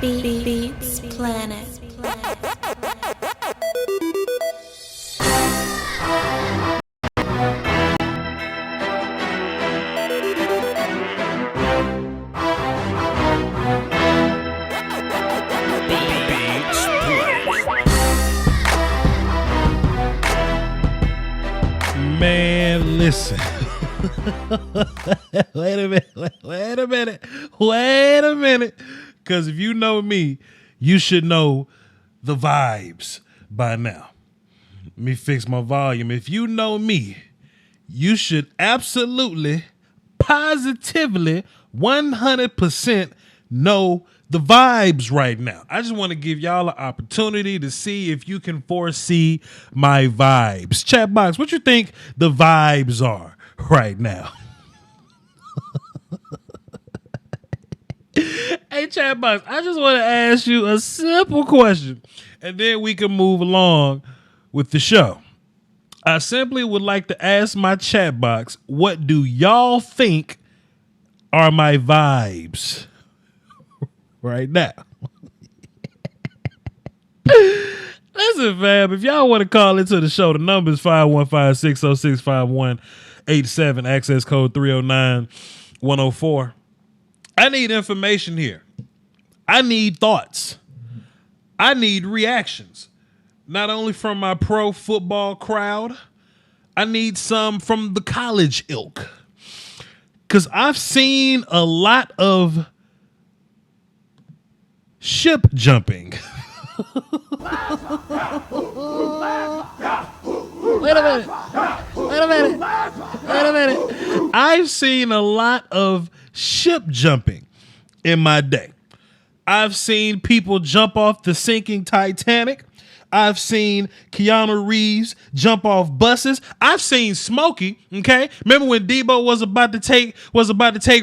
Beats Planet. Man, listen. Wait a minute. Because if you know me, you should know the vibes by now. Let me fix my volume. If you know me, you should absolutely, positively, 100% know the vibes right now. I just want to give y'all an opportunity to see if you can foresee my vibes. Chat box, what you think the vibes are right now? Hey, chat box, I just want to ask you a simple question, and then we can move along with the show. I simply would like to ask my chat box, what do y'all think are my vibes right now? Listen, fam, if y'all want to call into the show, the number is 515-606-5187, access code 309-104. I need information here. I need thoughts. I need reactions. Not only from my pro football crowd, I need some from the college ilk. Because I've seen a lot of ship jumping. Wait a minute. I've seen a lot of ship jumping in my day. I've seen people jump off the sinking Titanic. I've seen Keanu Reeves jump off buses. I've seen Smokey. Okay, remember when Debo was about to take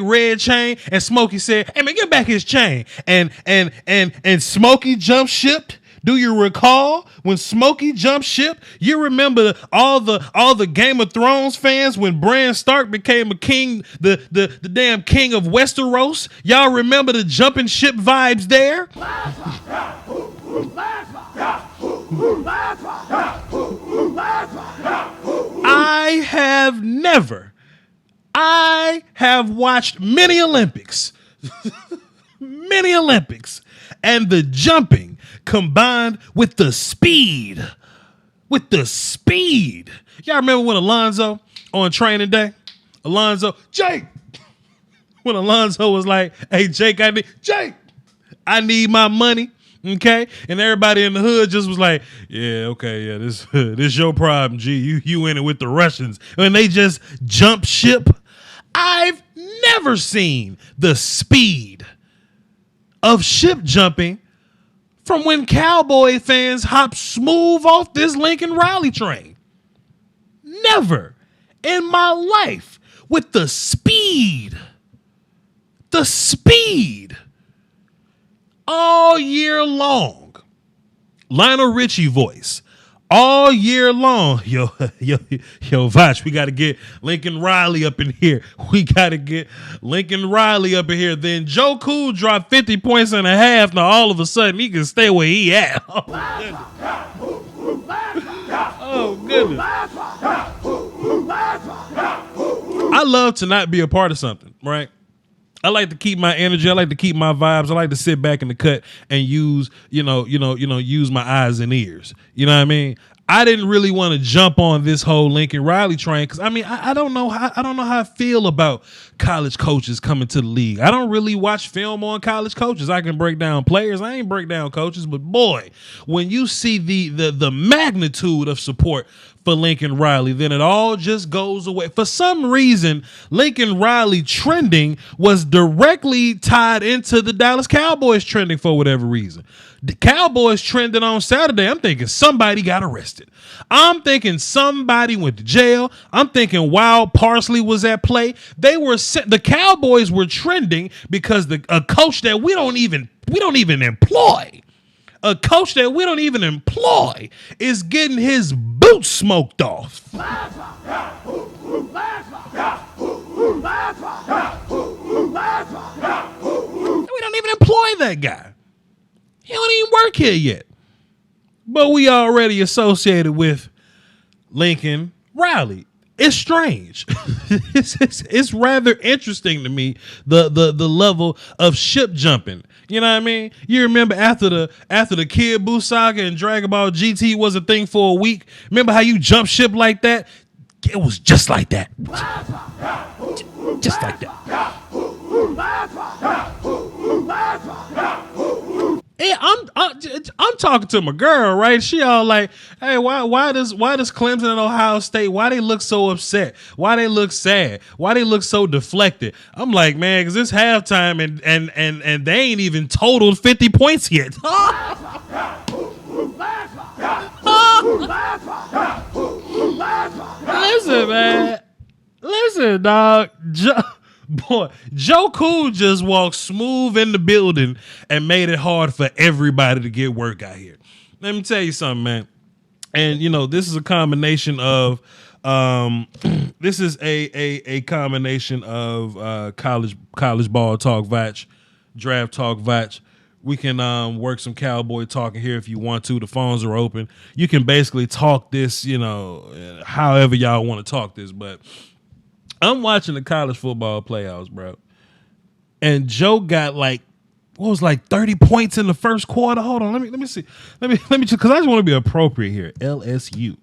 Red Chain, and Smokey said, "Hey man, get back his chain." And Smokey jumped ship. Do you recall when Smokey jumped ship? You remember all the Game of Thrones fans when Bran Stark became a king, the damn king of Westeros? Y'all remember the jumping ship vibes there? I have watched many Olympics, and the jumping combined with the speed. Y'all remember when Alonzo on training day? Jake! When Alonzo was like, "Hey, Jake, I need my money." Okay, and everybody in the hood just was like, "Yeah, okay, yeah, this your problem, G. You in it with the Russians," and they just jump ship. I've never seen the speed of ship jumping from when Cowboy fans hop smooth off this Lincoln Riley train. Never in my life with the speed. All year long. Lionel Richie voice. All year long. Yo, Voch, we got to get Lincoln Riley up in here. Then Joe Cool dropped 50 points and a half. Now all of a sudden he can stay where he at. Oh, goodness. I love to not be a part of something, right? I like to keep my energy. I like to keep my vibes. I like to sit back in the cut and use my eyes and ears. You know what I mean? I didn't really want to jump on this whole Lincoln Riley train because I don't know how I feel about college coaches coming to the league. I don't really watch film on college coaches. I can break down players. I ain't break down coaches, but boy, when you see the magnitude of support for Lincoln Riley, then it all just goes away. For some reason, Lincoln Riley trending was directly tied into the Dallas Cowboys trending for whatever reason. The Cowboys trended on Saturday. I'm thinking somebody got arrested. I'm thinking somebody went to jail. I'm thinking Wild Parsley was at play. The Cowboys were trending because a coach that we don't even employ. A coach that we don't even employ is getting his boots smoked off. We don't even employ that guy. He don't even work here yet. But we already associated with Lincoln Riley. It's strange. It's rather interesting to me, the level of ship jumping. You know what I mean? You remember after the Kid Buu saga and Dragon Ball GT was a thing for a week? Remember how you jump ship like that? It was just like that. Just like that. Yeah, I'm talking to my girl, right? She all like, "Hey, why does Clemson and Ohio State, why they look so upset? Why they look sad? Why they look so deflected?" I'm like, "Man, because it's halftime and they ain't even totaled 50 points yet." Listen, man. Listen, dog. Joe Cool just walked smooth in the building and made it hard for everybody to get work out here. Let me tell you something, man. And this is a combination of this is a combination of college ball talk, Voch, draft talk, Voch. We can work some cowboy talking here if you want to. The phones are open. You can basically talk this, however y'all want to talk this, but I'm watching the college football playoffs, bro. And Joe got 30 points in the first quarter. Hold on, let me see. Let me just, because I just want to be appropriate here. LSU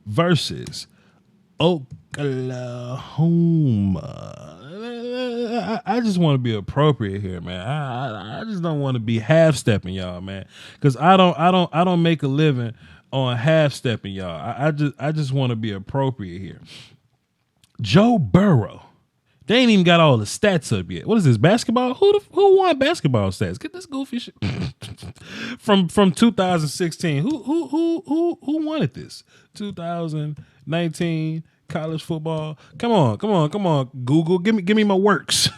versus Oklahoma. I just want to be appropriate here, man. I just don't want to be half stepping y'all, man. Because I don't make a living on half stepping y'all. I just want to be appropriate here. Joe Burrow. They ain't even got all the stats up yet. What is this, basketball? Who won basketball stats? Get this goofy shit from 2016. Who wanted this? 2019 college football. Come on. Google, give me my works.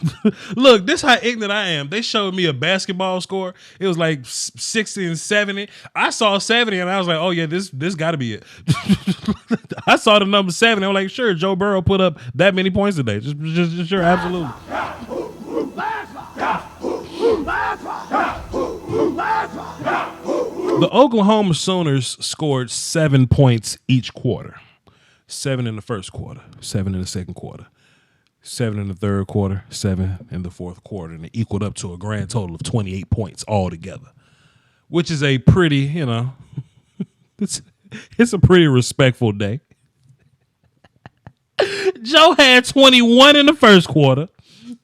Look, this how ignorant I am. They showed me a basketball score. It was like 60 and 70. I saw 70 and I was like, oh yeah, this got to be it. I saw the number 70. I'm like, sure, Joe Burrow put up that many points today. Just sure, absolutely. The Oklahoma Sooners scored 7 points each quarter. 7 in the first quarter, 7 in the second quarter, 7 in the third quarter, 7 in the fourth quarter, and it equaled up to a grand total of 28 points altogether, which is a pretty, it's a pretty respectful day. Joe had 21 in the first quarter,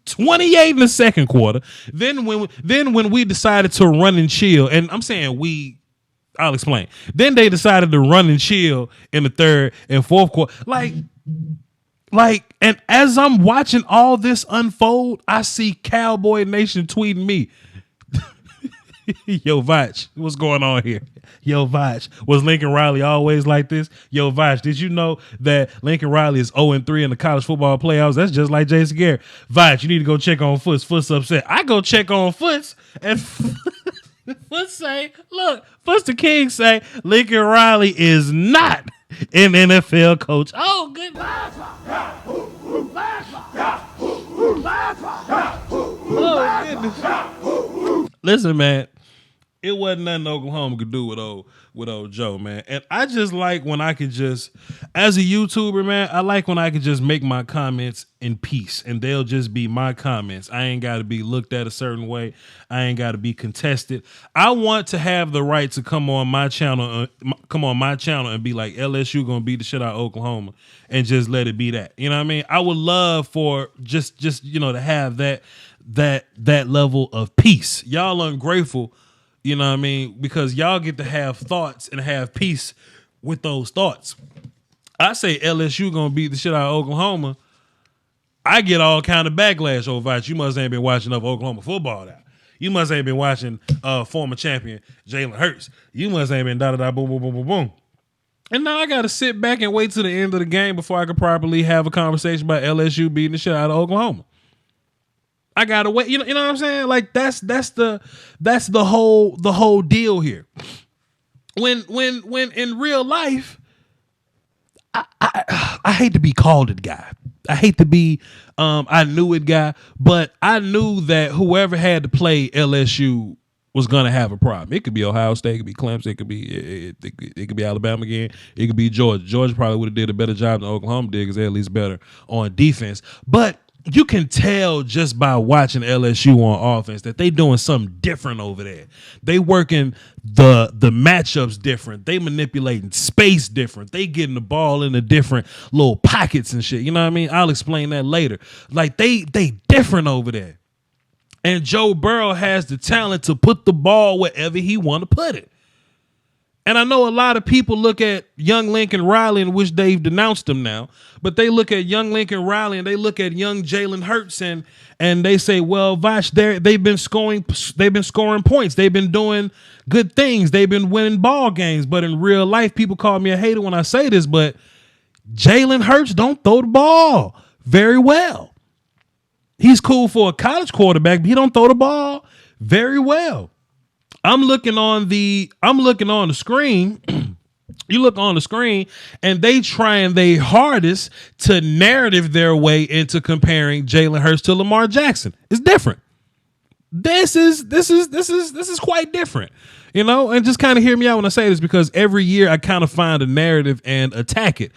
28 in the second quarter. Then when we decided to run and chill, and I'm saying I'll explain. Then they decided to run and chill in the third and fourth quarter. And as I'm watching all this unfold, I see Cowboy Nation tweeting me. Yo, Voch, what's going on here? Yo, Voch, was Lincoln Riley always like this? Yo, Voch, did you know that Lincoln Riley is 0-3 in the college football playoffs? That's just like Jason Garrett. Voch, you need to go check on Foots. Foots upset. I go check on Foots and Foots say, look, Foots the King say Lincoln Riley is not an NFL coach. Oh, good. Oh, goodness. Listen, man, it wasn't nothing Oklahoma could do with old Joe, man. And I just like when I could just, as a YouTuber, man, I like when I could just make my comments in peace and they'll just be my comments. I ain't got to be looked at a certain way. I ain't got to be contested. I want to have the right to come on my channel and be like, LSU gonna beat the shit out of Oklahoma and just let it be that. You know what I mean? I would love for just to have that level of peace. Y'all ungrateful. You know what I mean? Because y'all get to have thoughts and have peace with those thoughts. I say LSU gonna beat the shit out of Oklahoma. I get all kind of backlash over that. You must ain't been watching enough Oklahoma football now. You must ain't been watching former champion Jalen Hurts. You must ain't been da-da-da, boom, boom, boom, boom, boom. And now I got to sit back and wait till the end of the game before I can properly have a conversation about LSU beating the shit out of Oklahoma. I gotta wait. You know what I'm saying? Like that's the whole deal here. When in real life, I hate to be called it guy. I hate to be I knew it guy, but I knew that whoever had to play LSU was gonna have a problem. It could be Ohio State, it could be Clemson, it could be Alabama again, it could be Georgia. Georgia probably would have did a better job than Oklahoma did because they're at least better on defense. But you can tell just by watching LSU on offense that they doing something different over there. They working the matchups different. They manipulating space different. They getting the ball in the different little pockets and shit. You know what I mean? I'll explain that later. Like they different over there. And Joe Burrow has the talent to put the ball wherever he want to put it. And I know a lot of people look at young Lincoln Riley and wish they've denounced him now, but they look at young Lincoln Riley and they look at young Jalen Hurts and they say, well, Voch, they've been scoring points. They've been doing good things. They've been winning ball games. But in real life, people call me a hater when I say this, but Jalen Hurts don't throw the ball very well. He's cool for a college quarterback, but he don't throw the ball very well. I'm looking on the screen. You look on the screen, and they trying their hardest to narrative their way into comparing Jalen Hurts to Lamar Jackson. It's different. This is quite different, you know. And just kind of hear me out when I say this, because every year I kind of find a narrative and attack it.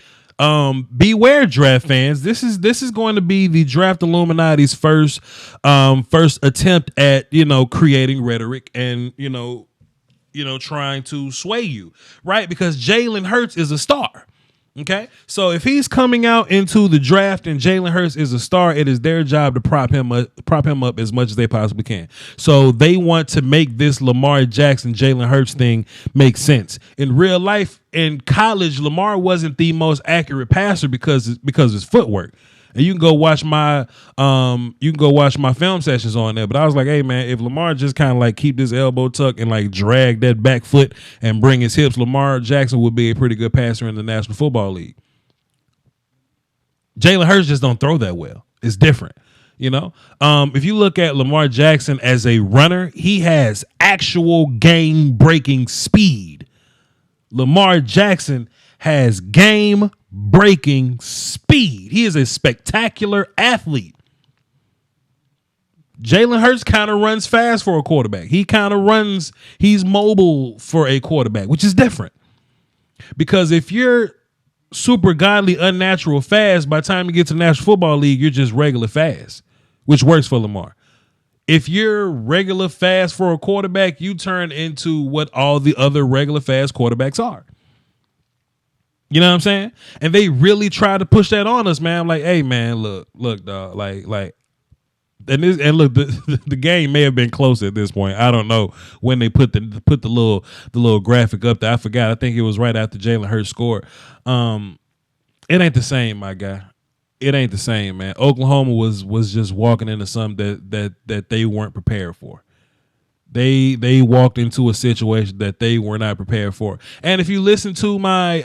Beware, draft fans. This is going to be the Draft Illuminati's first attempt at, you know, creating rhetoric and, you know, trying to sway you, right? Because Jalen Hurts is a star. Okay, so if he's coming out into the draft and Jalen Hurts is a star, it is their job to prop him up as much as they possibly can. So they want to make this Lamar Jackson, Jalen Hurts thing make sense. In real life, in college, Lamar wasn't the most accurate passer because of his footwork. And you can go watch my film sessions on there. But I was like, hey man, if Lamar just kind of like keep this elbow tuck and like drag that back foot and bring his hips, Lamar Jackson would be a pretty good passer in the National Football League. Jalen Hurts just don't throw that well. It's different. You know, if you look at Lamar Jackson as a runner, he has actual game-breaking speed. Lamar Jackson has game-breaking speed. He is a spectacular athlete. Jalen Hurts kind of runs fast for a quarterback. He's mobile for a quarterback, which is different. Because if you're super godly, unnatural fast, by the time you get to the National Football League, you're just regular fast, which works for Lamar. If you're regular fast for a quarterback, you turn into what all the other regular fast quarterbacks are. You know what I'm saying? And they really try to push that on us, man. I'm like, hey, man, look, dog, like, and look, the game may have been close at this point. I don't know when they put the little graphic up there. I forgot. I think it was right after Jalen Hurts scored. It ain't the same, my guy. It ain't the same, man. Oklahoma was just walking into something that they weren't prepared for. They walked into a situation that they were not prepared for. And if you listen to my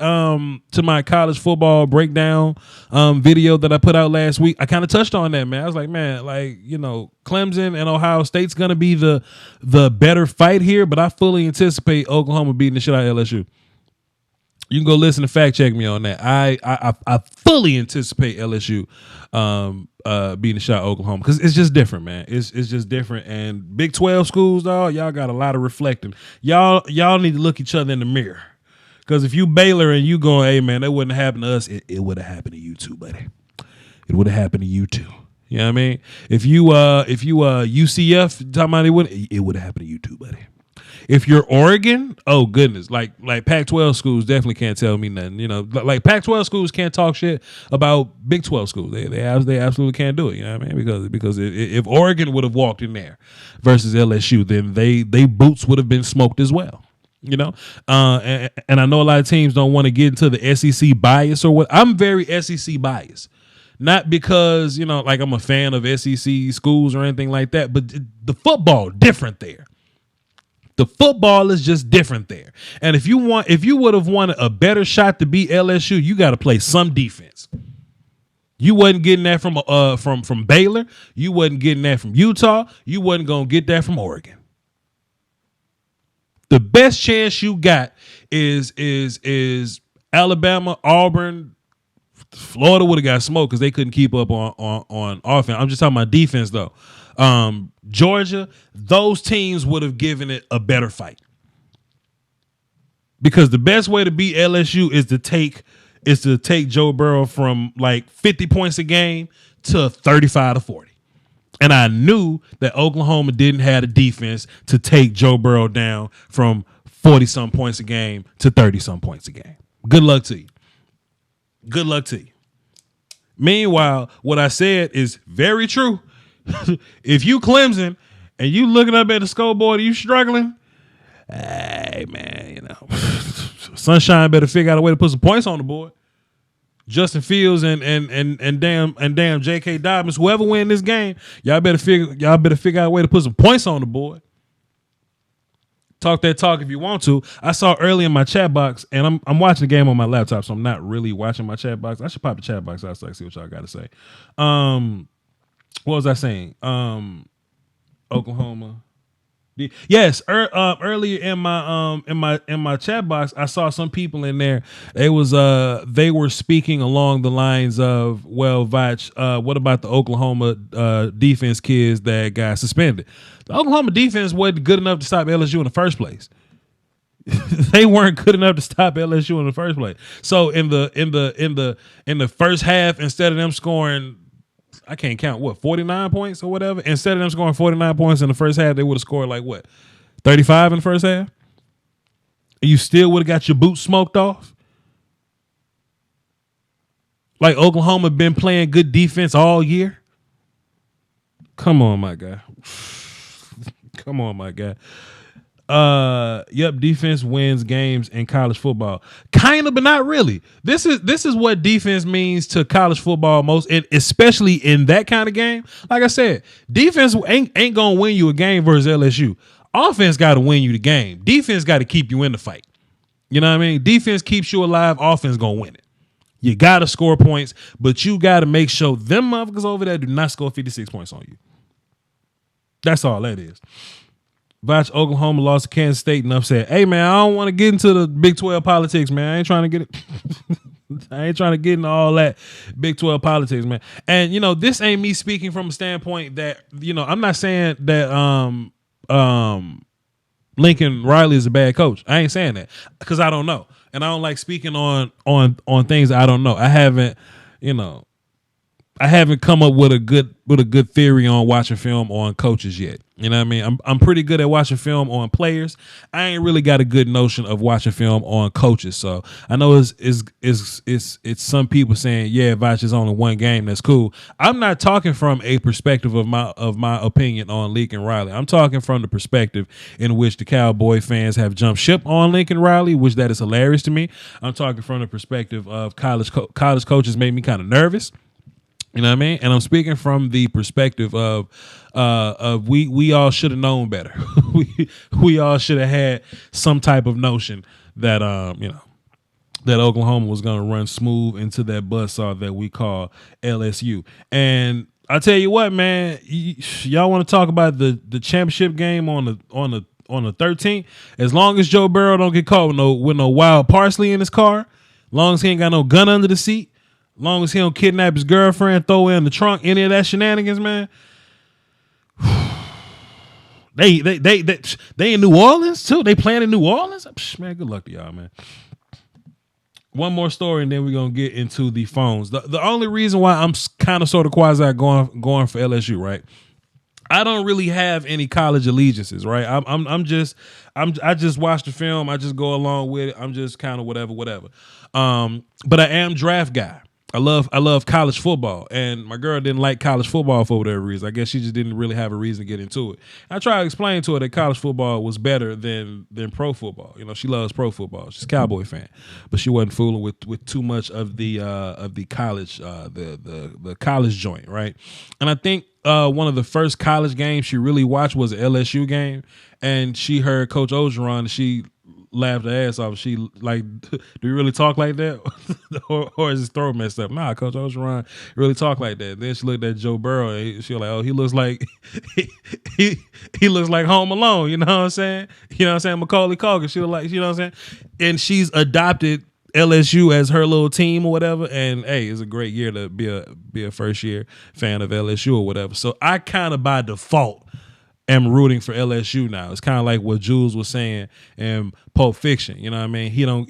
college football breakdown video that I put out last week, I kind of touched on that, man. I was like, man, like, you know, Clemson and Ohio State's gonna be the better fight here, but I fully anticipate Oklahoma beating the shit out of LSU. You can go listen and fact check me on that. I fully anticipate LSU beating the shot Oklahoma, because it's just different, man. It's just different. And Big 12 schools, dog, y'all got a lot of reflecting. Y'all need to look each other in the mirror, because if you Baylor and you going, hey man, that wouldn't have happened to us, it would have happened to you too, buddy. It would have happened to you too. You know what I mean? If you UCF talking about it would have happened to you too, buddy. If you're Oregon, oh goodness, like Pac-12 schools definitely can't tell me nothing. You know, like Pac-12 schools can't talk shit about Big 12 schools. They absolutely can't do it. You know what I mean? Because if Oregon would have walked in there versus LSU, then they boots would have been smoked as well. You know, and I know a lot of teams don't want to get into the SEC bias or what. I'm very SEC biased. Not because, you know, like I'm a fan of SEC schools or anything like that, but the football different there. The football is just different there. And if you would have wanted a better shot to beat LSU, you got to play some defense. You wasn't getting that from Baylor. You wasn't getting that from Utah. You wasn't going to get that from Oregon. The best chance you got is Alabama, Auburn. Florida would have got smoked because they couldn't keep up on offense. I'm just talking about defense though. Georgia, those teams would have given it a better fight. Because the best way to beat LSU is to take Joe Burrow from like 50 points a game to 35 to 40. And I knew that Oklahoma didn't have a defense to take Joe Burrow down from 40-some points a game to 30-some points a game. Good luck to you. Good luck to you. Meanwhile, what I said is very true. If you Clemson and you looking up at the scoreboard and you struggling, hey, man, Sunshine better figure out a way to put some points on the board. Justin Fields and damn J.K. Dobbins, whoever win this game, y'all better figure out a way to put some points on the board. Talk that talk if you want to. I saw early in my chat box, and I'm watching the game on my laptop, so I'm not really watching my chat box. I should pop the chat box out so I can see what y'all got to say. What was I saying? Oklahoma. Yes, earlier in my chat box, I saw some people in there. They were speaking along the lines of, well, Voch, what about the Oklahoma defense kids that got suspended? The Oklahoma defense wasn't good enough to stop LSU in the first place. They weren't good enough to stop LSU in the first place. So in the first half, instead of them scoring, I can't count, 49 points or whatever. Instead of them scoring 49 points in the first half, they would have scored 35 in the first half? And you still would have got your boots smoked off? Like Oklahoma been playing good defense all year? Come on, my guy. Come on, my guy. Yep, defense wins games in college football. Kind of, but not really. This is what defense means to college football most, and especially in that kind of game. Like I said, defense ain't gonna win you a game versus LSU. Offense got to win you the game. Defense got to keep you in the fight. You know what I mean? Defense keeps you alive. Offense gonna win it. You got to score points, but you got to make sure them motherfuckers over there do not score 56 points on you. That's all that is. Voch, Oklahoma lost to Kansas State and upset. Hey, man, I don't want to get into the Big 12 politics, man. I ain't trying to get it. I ain't trying to get into all that Big 12 politics, man. And, this ain't me speaking from a standpoint that, I'm not saying that Lincoln Riley is a bad coach. I ain't saying that because I don't know. And I don't like speaking on things I don't know. I haven't come up with a good theory on watching film on coaches yet. You know what I mean? I'm pretty good at watching film on players. I ain't really got a good notion of watching film on coaches. So I know it's some people saying, yeah, Voch is only one game. That's cool. I'm not talking from a perspective of my opinion on Lincoln Riley. I'm talking from the perspective in which the Cowboy fans have jumped ship on Lincoln Riley, which that is hilarious to me. I'm talking from the perspective of college coaches make me kind of nervous. You know what I mean? And I'm speaking from the perspective of we all should have known better. we all should have had some type of notion that that Oklahoma was going to run smooth into that buzzsaw that we call LSU. And I tell you what, man, y'all want to talk about the championship game on the 13th? As long as Joe Burrow don't get caught with no wild parsley in his car, as long as he ain't got no gun under the seat, long as he don't kidnap his girlfriend, throw her in the trunk, any of that shenanigans, man. They in New Orleans too. They playing in New Orleans. Man, good luck to y'all, man. One more story, and then we're gonna get into the phones. The only reason why I'm kind of sort of quasi going for LSU, right? I don't really have any college allegiances, right? I just watch the film. I just go along with it. I'm just kind of whatever. But I am draft guy. I love college football, and my girl didn't like college football for whatever reason. I guess she just didn't really have a reason to get into it. I tried to explain to her that college football was better than pro football. She loves pro football. She's a Cowboy fan, but she wasn't fooling with too much of the college the college joint, right? And I think one of the first college games she really watched was an LSU game, and she heard Coach Orgeron, and she laughed her ass off. She like, do you really talk like that? or is his throat messed up? Nah, Coach Orgeron really talk like that. Then she looked at Joe Burrow and she was like, oh, he looks like he looks like Home Alone. You know what I'm saying? Macaulay Culkin. She was like, you know what I'm saying? And she's adopted LSU as her little team or whatever. And hey, it's a great year to be a first year fan of LSU or whatever. So I kind of by default am rooting for LSU now. It's kind of like what Jules was saying in Pulp Fiction. You know what I mean? He don't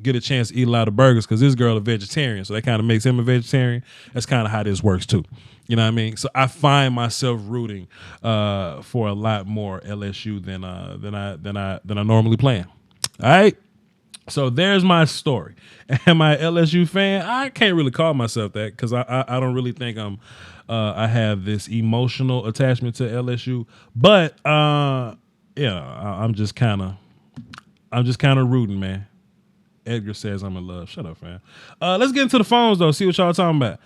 get a chance to eat a lot of burgers because this girl a vegetarian, so that kind of makes him a vegetarian. That's kind of how this works too. You know what I mean? So I find myself rooting for a lot more LSU than I normally plan. All right. So there's my story. Am I an LSU fan? I can't really call myself that because I don't really think I have this emotional attachment to LSU. But I'm just kind of rooting, man. Edgar says I'm in love. Shut up, fam. Let's get into the phones though. See what y'all talking about.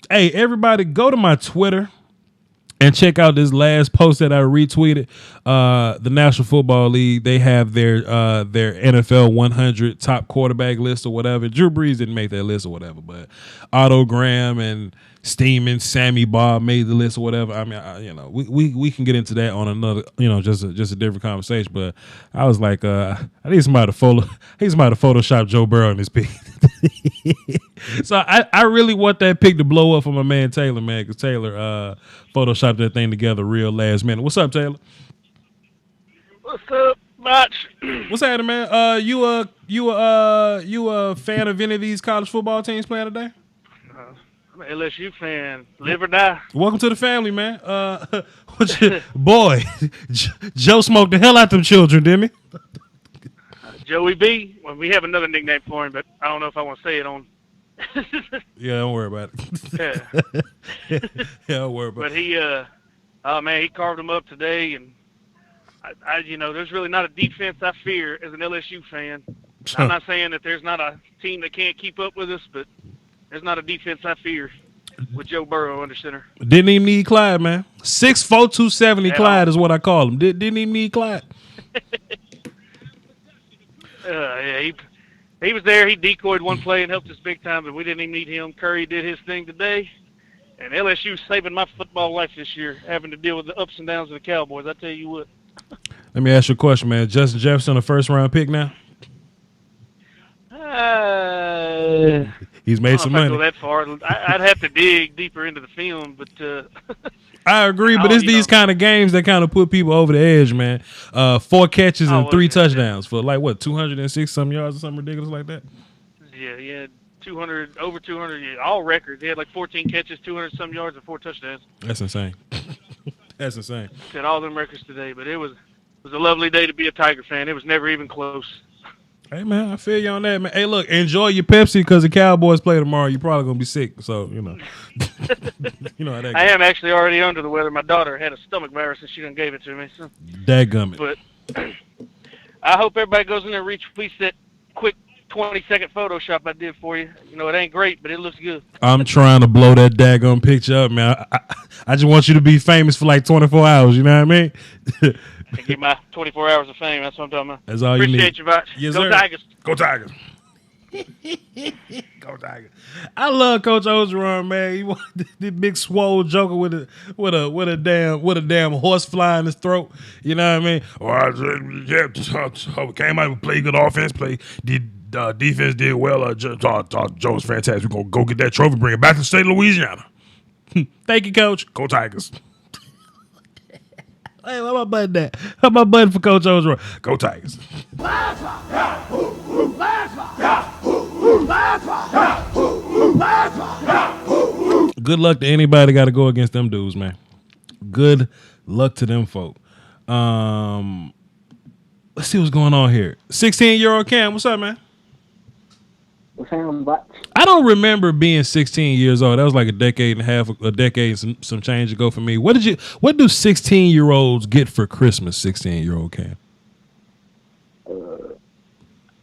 Hey, everybody, go to my Twitter and check out this last post that I retweeted. The National Football League, they have their NFL 100 top quarterback list or whatever. Drew Brees didn't make that list or whatever, but Otto Graham and Steeman, Sammy Bob made the list or whatever. I mean, we can get into that on another, just a different conversation. But I was like, I need somebody to Photoshop Joe Burrow in this pick. So I really want that pick to blow up for my man Taylor, man, because Taylor photoshopped that thing together real last minute. What's up, Taylor? What's up, Voch? What's happening, man? You a fan of any of these college football teams playing today? I'm an LSU fan. Live or die. Welcome to the family, man. Boy, Joe smoked the hell out them children, didn't he? Joey B. Well, we have another nickname for him, but I don't know if I want to say it on. Yeah, don't worry about it. Yeah, don't worry about it. But he carved him up today, and I there's really not a defense I fear as an LSU fan. I'm not saying that there's not a team that can't keep up with us, but there's not a defense I fear with Joe Burrow under center. Didn't even need Clyde, man. 6'4", 270 Clyde is what I call him. Didn't even need Clyde. He was there. He decoyed one play and helped us big time, but we didn't even need him. Curry did his thing today. And LSU saving my football life this year, having to deal with the ups and downs of the Cowboys. I tell you what. Let me ask you a question, man. Justin Jefferson, a first-round pick now? He's made some money. I don't know if I go that far. I'd have to dig deeper into the film, but I agree, but it's these kind of games that kind of put people over the edge, man. 4 catches and 3 touchdowns for 206 some yards or something ridiculous like that. Yeah, 200 over 200, yeah, all records. He had 14 catches, 200 some yards, and 4 touchdowns. That's insane. That's insane. Set all them records today, but it was a lovely day to be a Tiger fan. It was never even close. Hey, man, I feel you on that, man. Hey, look, enjoy your Pepsi because the Cowboys play tomorrow. You're probably going to be sick, so, you know. You know how that goes. I am actually already under the weather. My daughter had a stomach virus, and she done gave it to me. So. Dadgummit. But I hope everybody goes in there and retweets that quick 20-second Photoshop I did for you. It ain't great, but it looks good. I'm trying to blow that daggum picture up, man. I just want you to be famous for 24 hours, you know what I mean? And get my 24 hours of fame. That's what I'm talking about. That's all you need. Appreciate you, Voch. Yes, Go sir. Tigers. Go Tigers. Go Tigers. I love Coach Ogeron, man. He was this big swole joker with a damn horse fly in his throat. You know what I mean? Came out and played good offense. Defense did well. Joe's fantastic. We're gonna go get that trophy, bring it back to the state of Louisiana. Thank you, Coach. Go Tigers. Hey, how about button that? How about button for Coach Ogeron? Go Tigers. Good luck to anybody that got to go against them dudes, man. Good luck to them folk. Let's see what's going on here. 16-year-old Cam, what's up, man? What's happening, Voch? I don't remember being 16 years old. That was like a decade and some change ago for me. What do 16-year-olds get for Christmas, 16-year-old Cam?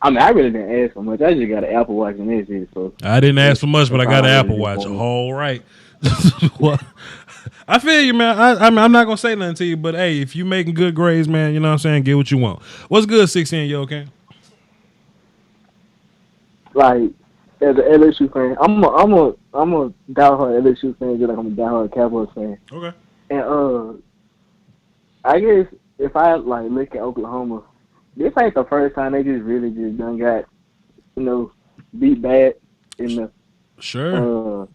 I really didn't ask for much. I just got an Apple Watch and that's it. So I didn't ask for much, but I got an Apple Watch. All right. Well, I feel you, man. I'm not going to say nothing to you, but hey, if you making good grades, man, you know what I'm saying, get what you want. What's good, 16-year-old Cam? Like, as an LSU fan, I'm a diehard LSU fan, just like I'm a diehard Cowboys fan. Okay. And I guess if I look at Oklahoma this ain't the first time they just done got, beat bad in the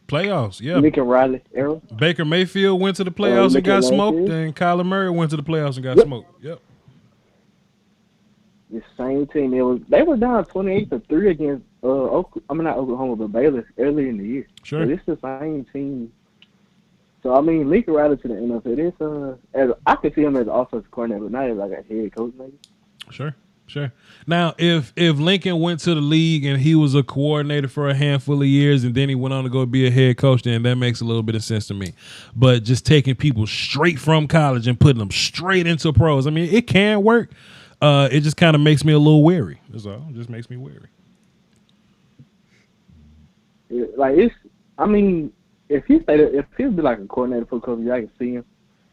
playoffs. Yeah, Lincoln Riley era. Baker Mayfield went to the playoffs and got smoked, and Kyler Murray went to the playoffs and got smoked. Yep. The same team. They were down 28-3 against not Oklahoma, but Baylor early in the year. Sure. So it's the same team. So I mean, Lincoln Riley to the NFL. I could see him as an offensive coordinator, but not as like a head coach maybe. Sure. Now, if Lincoln went to the league and he was a coordinator for a handful of years and then he went on to go be a head coach, then that makes a little bit of sense to me. But just taking people straight from college and putting them straight into pros, I mean, it can work. It just kind of makes me a little wary. That's all. It just makes me wary. If he'd be like a coordinator for a couple years, I can see him.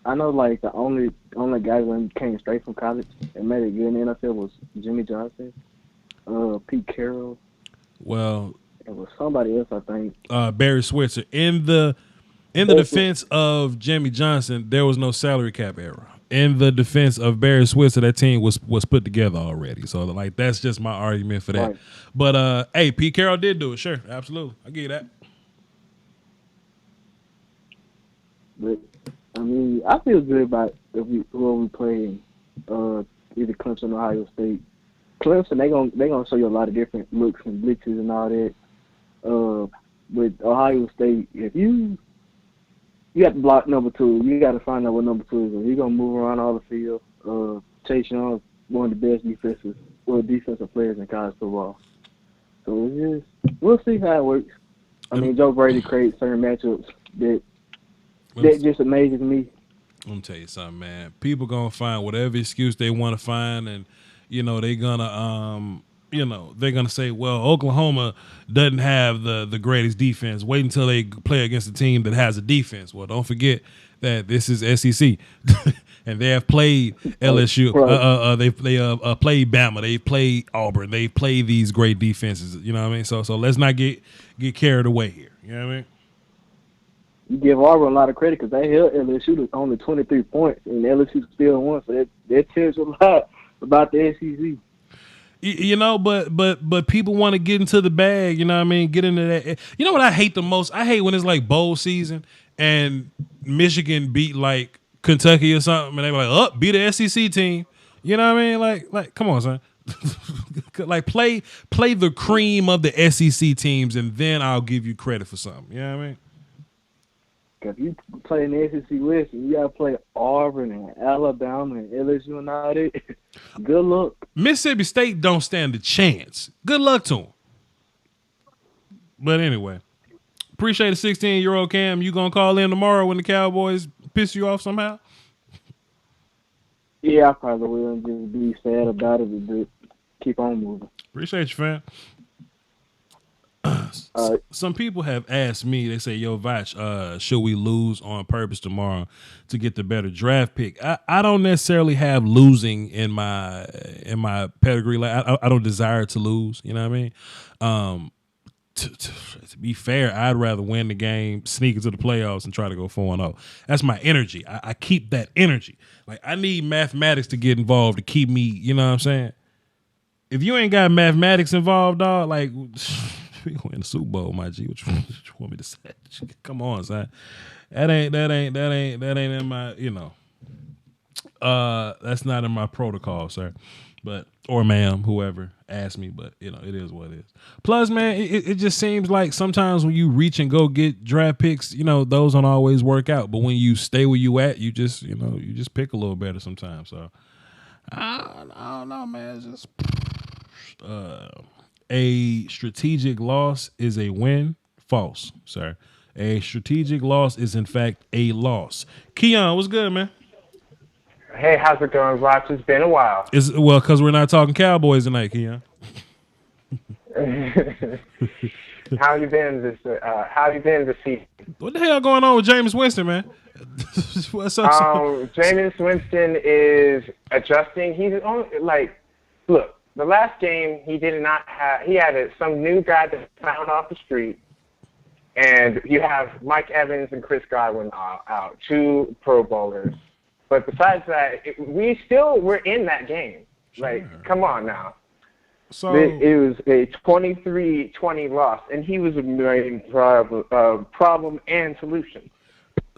I know, like, the only guy who came straight from college and made it good in the NFL was Jimmy Johnson, Pete Carroll. Well, it was somebody else, I think. Barry Switzer. In the defense of Jimmy Johnson, there was no salary cap era. In the defense of Barry Switzer, that team was put together already. So, like, that's just my argument for that. Right. But, hey, Pete Carroll did do it. Sure, absolutely. I give you that. But, I mean, I feel good about whoever we play, either Clemson or Ohio State. Clemson, they gonna show you a lot of different looks and blitzes and all that. With Ohio State, if you got to block number 2, you got to find out what number 2 is. And he's gonna move around all the field. Chase Young, one of the best defensive players in college football. So we'll see how it works. I mean, Joe Brady creates certain matchups that just amazes me. Let me tell you something, man. People gonna find whatever excuse they want to find, and they're gonna say, well, Oklahoma doesn't have the greatest defense. Wait until they play against a team that has a defense. Well, don't forget that this is SEC, and they have played LSU. They played Bama. They played Auburn. They played these great defenses. You know what I mean? So let's not get carried away here. You know what I mean? You give Auburn a lot of credit because they held LSU to only 23 points, and LSU still won. So that tells you a lot about the SEC. But people want to get into the bag. You know what I mean? Get into that. You know what I hate the most? I hate when it's like bowl season and Michigan beat like Kentucky or something, and they be like, beat the SEC team. You know what I mean? Like, come on, son. Like play the cream of the SEC teams, and then I'll give you credit for something. You know what I mean? If you play in the SEC West and you got to play Auburn and Alabama and LSU and all that, good luck. Mississippi State don't stand a chance. Good luck to them. But anyway, appreciate the 16-year-old Cam. You going to call in tomorrow when the Cowboys piss you off somehow? Yeah, I probably will, and just be sad about it, but keep on moving. Appreciate you, fam. Some people have asked me, they say, yo, Voch, should we lose on purpose tomorrow to get the better draft pick? I don't necessarily have losing in my pedigree. Like I don't desire to lose, you know what I mean? To be fair, I'd rather win the game, sneak into the playoffs, and try to go 4-0. That's my energy. I keep that energy. Like I need mathematics to get involved to keep me, you know what I'm saying? If you ain't got mathematics involved, dog, like we gonna win the Super Bowl, my G. What you want me to say? Come on, son. That ain't in my, that's not in my protocol, sir. But or ma'am, whoever asked me, but it is what it is. Plus, man, it just seems like sometimes when you reach and go get draft picks, those don't always work out. But when you stay where you at, you just pick a little better sometimes. So I don't know, man. It's just a strategic loss is a win. False, sir. A strategic loss is, in fact, a loss. Keon, what's good, man? Hey, how's it going, Voch? It's been a while. Well, because we're not talking Cowboys tonight, Keon. How you been this season? What the hell going on with Jameis Winston, man? What's up? Jameis Winston is adjusting. He's only look. The last game, he had some new guy that found off the street, and you have Mike Evans and Chris Godwin out, 2 Pro Bowlers. But besides that, we're in that game. Like, come on now. So It was a 23-20 loss, and he was a main problem and solution.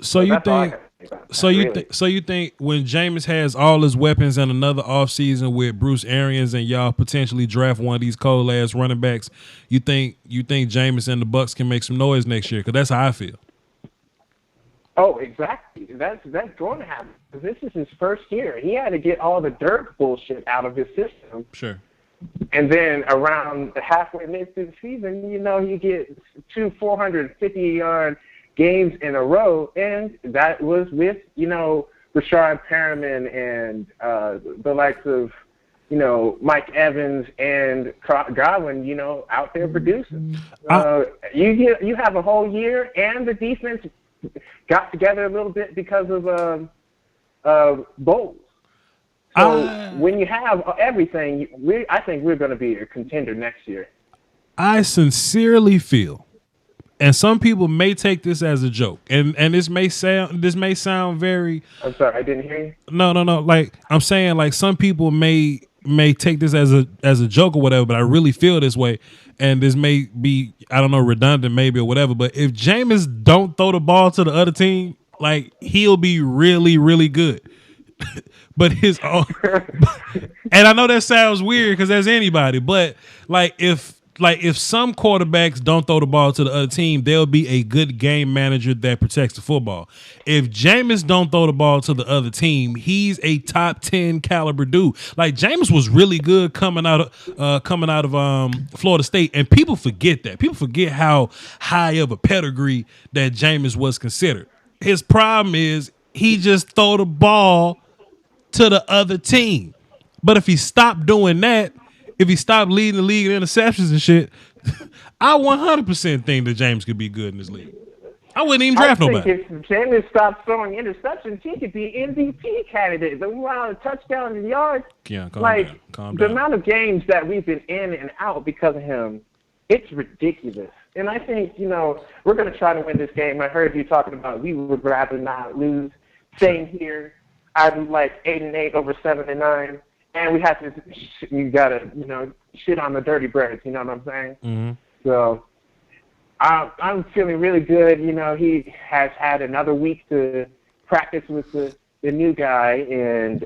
So you that's all I think? gotta say about So that, you really. think? So you think when Jameis has all his weapons and another offseason with Bruce Arians and y'all potentially draft one of these cold ass running backs, you think Jameis and the Bucks can make some noise next year? Because that's how I feel. Oh, exactly. That's going to happen. This is his first year. He had to get all the dirt bullshit out of his system. Sure. And then around halfway mid through the season, you get 2 450-yard games in a row, and that was with, Rashard Perriman and the likes of, Mike Evans and Godwin, out there producing. You have a whole year, and the defense got together a little bit because of bowls. So when you have everything, I think we're going to be a contender next year. I sincerely feel, and some people may take this as a joke, and this may sound very. I'm sorry, I didn't hear you. No. Like I'm saying, like some people may take this as a joke or whatever, but I really feel this way, and this may be, I don't know, redundant maybe or whatever. But if Jameis don't throw the ball to the other team, like he'll be really, really good. But his own, and I know that sounds weird because that's anybody, but if some quarterbacks don't throw the ball to the other team, there'll be a good game manager that protects the football. If Jameis don't throw the ball to the other team, he's a top 10 caliber dude. Like Jameis was really good coming out of Florida State, and people forget that. People forget how high of a pedigree that Jameis was considered. His problem is he just throw the ball to the other team. But if he stopped doing that, if he stopped leading the league in interceptions and shit, I 100% think that James could be good in this league. I wouldn't even draft nobody. I think if Jameis stopped throwing interceptions, he could be MVP candidate. The amount of touchdowns and yards, Calm the down. amount of games that we've been in and out because of him, it's ridiculous. And I think, we're going to try to win this game. I heard you talking about we would rather not lose. Same here. I'd like 8-8 over 7-9. And we have to, you got to, shit on the dirty birds, you know what I'm saying? Mm-hmm. So I'm feeling really good. He has had another week to practice with the new guy. And,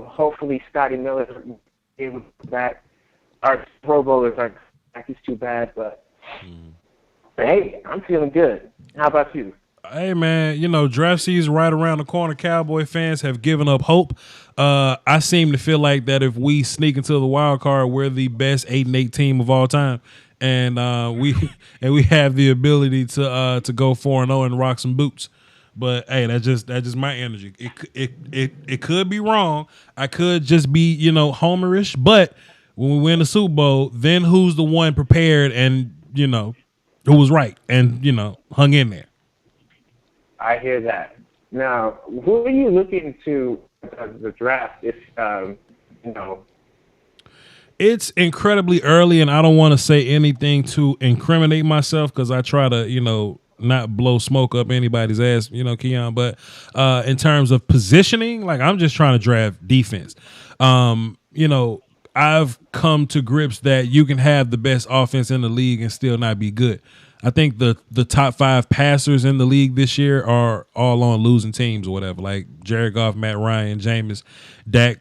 hopefully Scotty Miller will be able to do that. Our Pro Bowlers aren't too bad, but hey, I'm feeling good. How about you? Hey, man, draft season right around the corner. Cowboy fans have given up hope. I seem to feel like that if we sneak into the wild card, we're the best 8-8 team of all time, and we have the ability to go 4-0 and rock some boots. But hey, that's just my energy. It could be wrong. I could just be homerish. But when we win the Super Bowl, then who's the one prepared and who was right and hung in there? I hear that. Now, who are you looking to the draft? If it's incredibly early, and I don't want to say anything to incriminate myself because I try to not blow smoke up anybody's ass, Keon. But in terms of positioning, like I'm just trying to draft defense. I've come to grips that you can have the best offense in the league and still not be good. I think the top 5 passers in the league this year are all on losing teams or whatever, like Jared Goff, Matt Ryan, Jameis, Dak,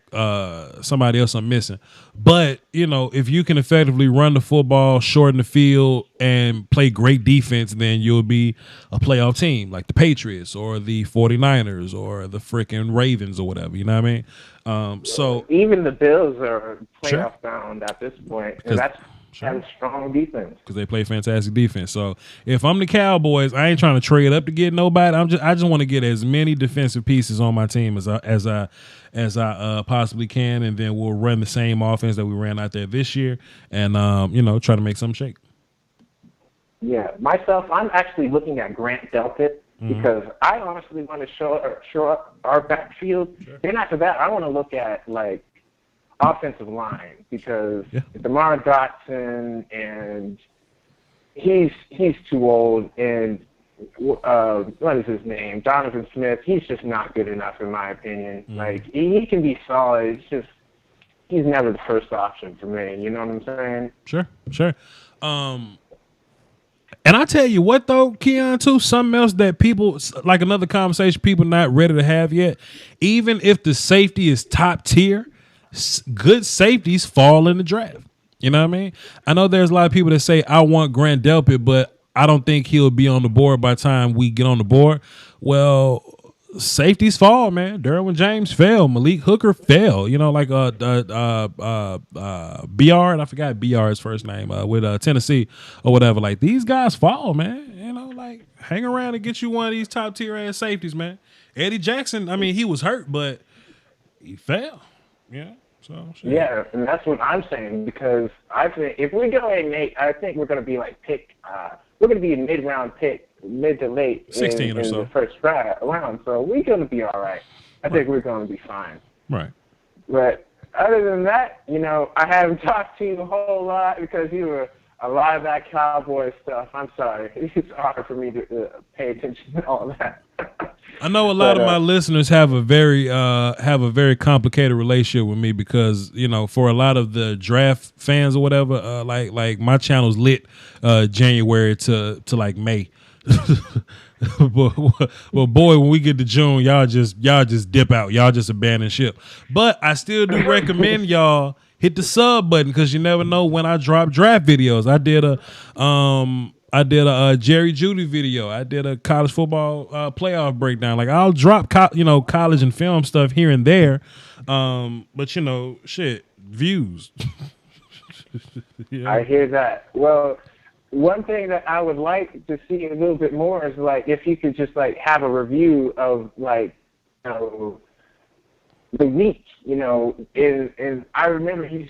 somebody else I'm missing. But, if you can effectively run the football, shorten the field, and play great defense, then you'll be a playoff team like the Patriots or the 49ers or the freaking Ravens or whatever, you know what I mean? So even the Bills are playoff bound at this point, and that's have a strong defense because they play fantastic defense. So if I'm the Cowboys, I ain't trying to trade up to get nobody. I just want to get as many defensive pieces on my team as I possibly can, and then we'll run the same offense that we ran out there this year, and try to make something shake. Yeah, myself, I'm actually looking at Grant Delpit because I honestly want to show up our backfield. Sure. Then after that, I want to look at offensive line because DeMar Dotson and he's too old, and what is his name? Donovan Smith. He's just not good enough in my opinion. Like he can be solid. It's just he's never the first option for me. You know what I'm saying? Sure. And I tell you what though, Keon, too, something else that people, like another conversation people not ready to have yet, even if the safety is top tier, good safeties fall in the draft. You know what I mean? I know there's a lot of people that say, I want Grant Delpit, but I don't think he'll be on the board by the time we get on the board. Well, safeties fall, man. Derwin James fell. Malik Hooker fell. You know, like BR, I forgot BR's first name, with Tennessee or whatever. Like, these guys fall, man. You know, like, hang around and get you one of these top tier ass safeties, man. Eddie Jackson, I mean, he was hurt, but he fell. Yeah. So shit. Yeah, and that's what I'm saying, because I think if we go in late, I think we're going to be like we're going to be a mid-round pick, mid to late 16 in or so. the first round. So we're going to be all right. I think we're going to be fine. Right. But other than that, you know, I haven't talked to you a whole lot because you were a lot of that Cowboy stuff. I'm sorry. It's hard for me to pay attention to all that. I know a lot of my listeners have a very complicated relationship with me because, you know, for a lot of the draft fans or whatever, like my channel's lit January to like May. but boy, when we get to June, y'all just dip out. Y'all just abandon ship. But I still do recommend y'all hit the sub button because you never know when I drop draft videos. I did a Jerry Jeudy video. I did a college football playoff breakdown. Like, I'll drop college and film stuff here and there, but you know, shit, views. Yeah. I hear that. Well, one thing that I would like to see a little bit more is like if you could just like have a review of like the week. You know, is I remember you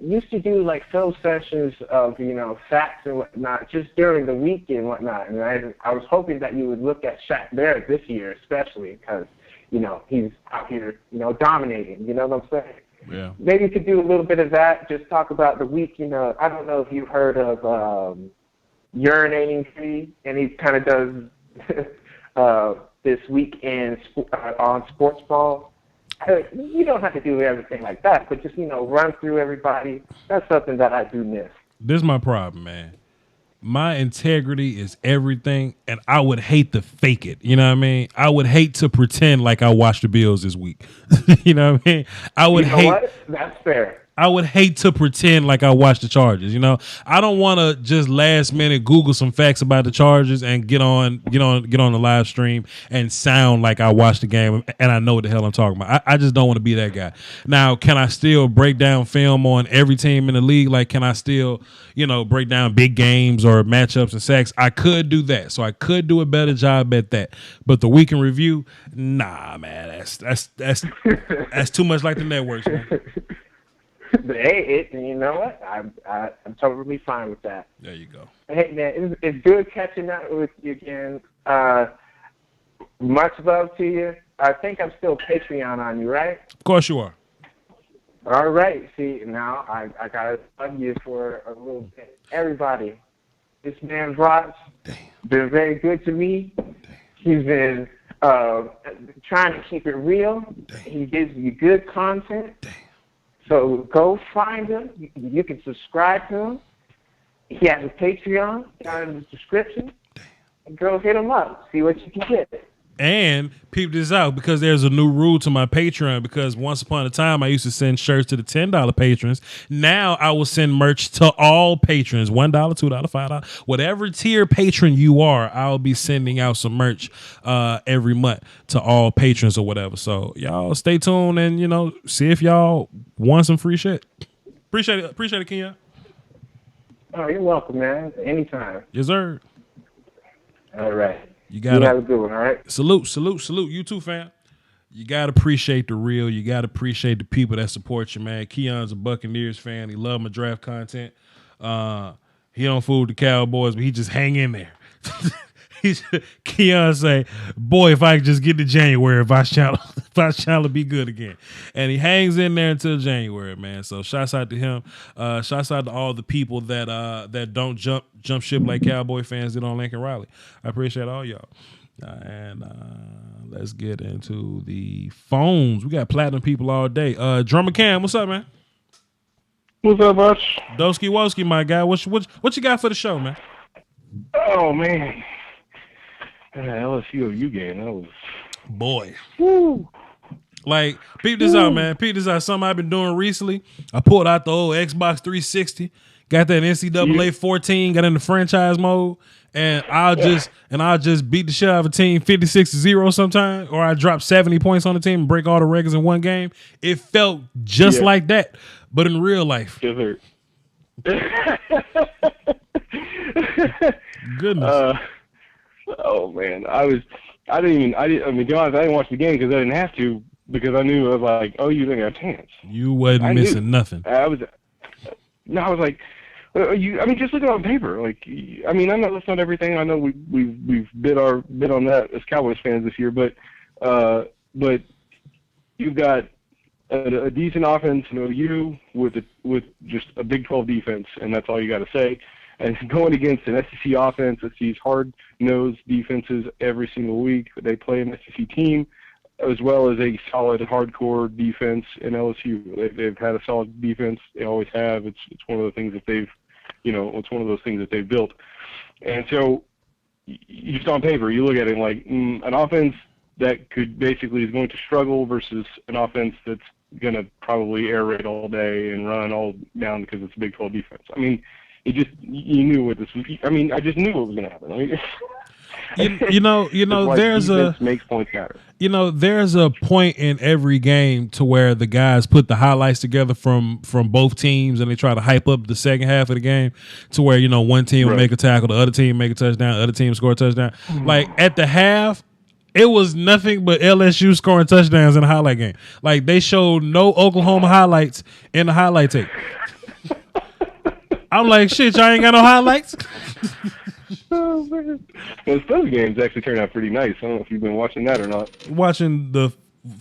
used to do like film sessions of, you know, facts and whatnot just during the week and whatnot. And I was hoping that you would look at Shaq Barrett this year, especially because, you know, he's out here, you know, dominating. You know what I'm saying? Yeah. Maybe you could do a little bit of that. Just talk about the week. You know, I don't know if you've heard of Urinating Free, and he kind of does this week on Sports Ball. You don't have to do everything like that, but just, you know, run through everybody. That's something that I do miss. This is my problem, man. My integrity is everything, and I would hate to fake it. You know what I mean? I would hate to pretend like I watched the Bills this week. You know what I mean? I would hate. What? That's fair. I would hate to pretend like I watched the Chargers. You know, I don't want to just last minute Google some facts about the Chargers and get on the live stream and sound like I watched the game and I know what the hell I'm talking about. I just don't want to be that guy. Now, can I still break down film on every team in the league? Like, can I still, you know, break down big games or matchups and sacks? I could do that, so I could do a better job at that. But the week in review, nah, man, that's too much like the networks, man. Hey, you know what? I'm totally fine with that. There you go. Hey, man, it's good catching up with you again. Much love to you. I think I'm still Patreon on you, right? Of course you are. All right. See, now I got to love you for a little bit. Everybody, this man Voch been very good to me. He's been trying to keep it real. He gives you good content. So go find him. You can subscribe to him. He has a Patreon down in the description. Go hit him up. See what you can get. And peep this out, because there's a new rule to my Patreon, because once upon a time I used to send shirts to the $10 patrons. Now I will send merch to all patrons, $1, $2, $5, whatever tier patron you are, I'll be sending out some merch every month to all patrons or whatever. So y'all stay tuned and, you know, see if y'all want some free shit. Appreciate it, Kenya. Oh, you're welcome, man. Anytime. Yes, sir. All right. You have a good one, all right? Salute. You too, fam. You got to appreciate the real. You got to appreciate the people that support you, man. Keon's a Buccaneers fan. He love my draft content. He don't fool with the Cowboys, but he just hang in there. Keon say, boy, if I could just get to January, if I shall be good again. And he hangs in there until January, man. So shouts out to him. Shouts out to all the people that don't jump ship like Cowboy fans did on Lincoln Riley. I appreciate all y'all. And let's get into the phones. We got platinum people all day. Drummer Cam, what's up, man? What's up, Voch? Doski Woski, my guy. What you got for the show, man? Oh man, that LSUvsOU game. That was Boy. woo. Like, peep this out, man. Peep this out. Something I've been doing recently. I pulled out the old Xbox 360, got that NCAA 14, got into franchise mode, and I'll just beat the shit out of a team 56-0 sometime, or I drop 70 points on the team and break all the records in one game. It felt just like that, but in real life. Yes, sir. Goodness. Oh man, I mean, to be honest, I didn't watch the game because I didn't have to, because I knew I was like, oh, you didn't have a chance. You wasn't missing nothing. I was like, just look at it on paper. Like, I mean, I'm not listening to everything. I know we've bid on that as Cowboys fans this year, but you've got a decent offense in OU with just a Big 12 defense, and that's all you got to say. And going against an SEC offense that sees hard-nosed defenses every single week, they play an SEC team, as well as a solid, hardcore defense in LSU. They've had a solid defense. They always have. It's one of the things that it's one of those things that they've built. And so, just on paper, you look at it like an offense that is going to struggle versus an offense that's going to probably air raid all day and run all down because it's a Big 12 defense. I mean, you knew what this was. I mean, I just knew what was going to happen. I mean, there's makes points matter. There's a point in every game to where the guys put the highlights together from both teams, and they try to hype up the second half of the game to where, one team will make a tackle, the other team make a touchdown, the other team score a touchdown. Like, at the half, it was nothing but LSU scoring touchdowns in the highlight game. Like, they showed no Oklahoma highlights in the highlight tape. I'm like, shit, y'all ain't got no highlights? Oh, man. Well, those games actually turned out pretty nice. I don't know if you've been watching that or not. Watching the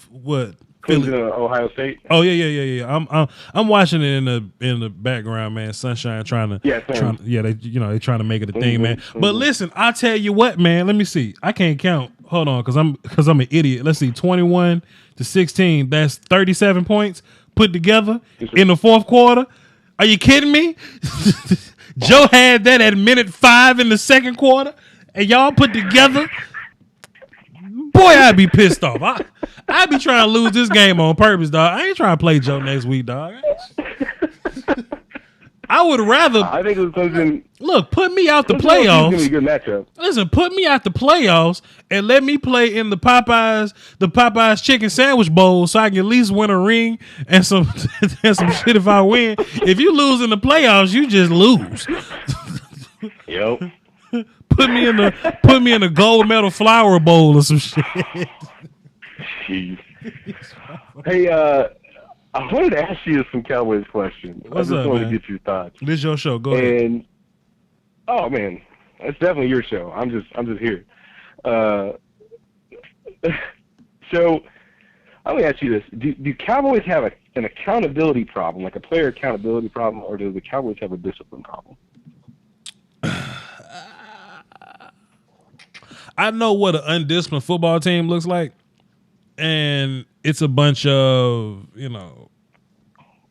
what? Clemson, Ohio State. Oh yeah. I'm watching it in the background, man. Sunshine trying to they trying to make it a thing, man. But listen, I tell you what, man. Let me see. I can't count. Hold on, because I'm an idiot. Let's see, 21-16. That's 37 points put together in the fourth quarter. Are you kidding me? Joe had that at minute 5 in the second quarter, and y'all put together. Boy, I'd be pissed off. I'd be trying to lose this game on purpose, dog. I ain't trying to play Joe next week, dog. I would rather. I think it was something. Look, put me out the playoffs. It's gonna be a good matchup. Listen, put me out the playoffs and let me play in the Popeyes chicken sandwich bowl, so I can at least win a ring and some shit if I win. If you lose in the playoffs, you just lose. Yep. Put me in the gold medal flour bowl or some shit. Jeez. Hey, I wanted to ask you some Cowboys questions. What's I just up, wanted man? to get your thoughts. This is your show. Go ahead. And oh man, it's definitely your show. I'm just here. So let me ask you this: Do Cowboys have an accountability problem, like a player accountability problem, or do the Cowboys have a discipline problem? I know what an undisciplined football team looks like, and it's a bunch of,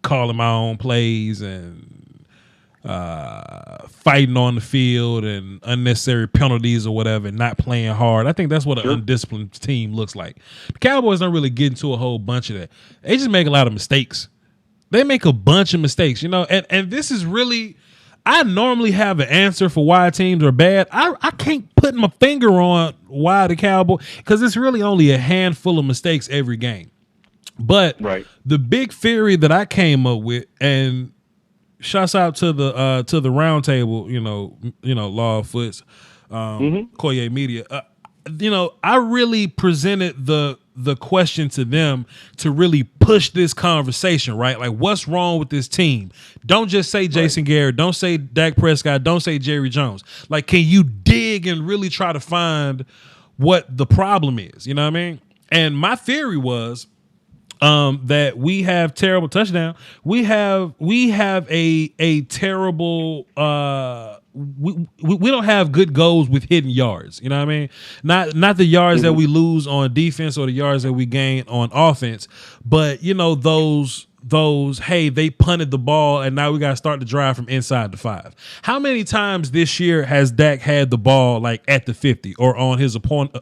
calling my own plays and fighting on the field and unnecessary penalties or whatever and not playing hard. I think that's what an undisciplined team looks like. The Cowboys don't really get into a whole bunch of that. They just make a lot of mistakes. They make a bunch of mistakes, and this is really, I normally have an answer for why teams are bad. I can't put my finger on why the Cowboys, because it's really only a handful of mistakes every game. But the big theory that I came up with, and shouts out to the round table, Law of Foots, Koye Media. I really presented the question to them to really push this conversation, right? Like, what's wrong with this team? Don't just say Jason Garrett. Don't say Dak Prescott. Don't say Jerry Jones. Like, can you dig and really try to find what the problem is? You know what I mean? And my theory was that we have terrible touchdown. We have a terrible. We don't have good goals with hidden yards. You know what I mean? Not the yards that we lose on defense or the yards that we gain on offense, but those those, hey, they punted the ball and now we got to start the drive from inside the 5. How many times this year has Dak had the ball like at the 50 or on his opponent?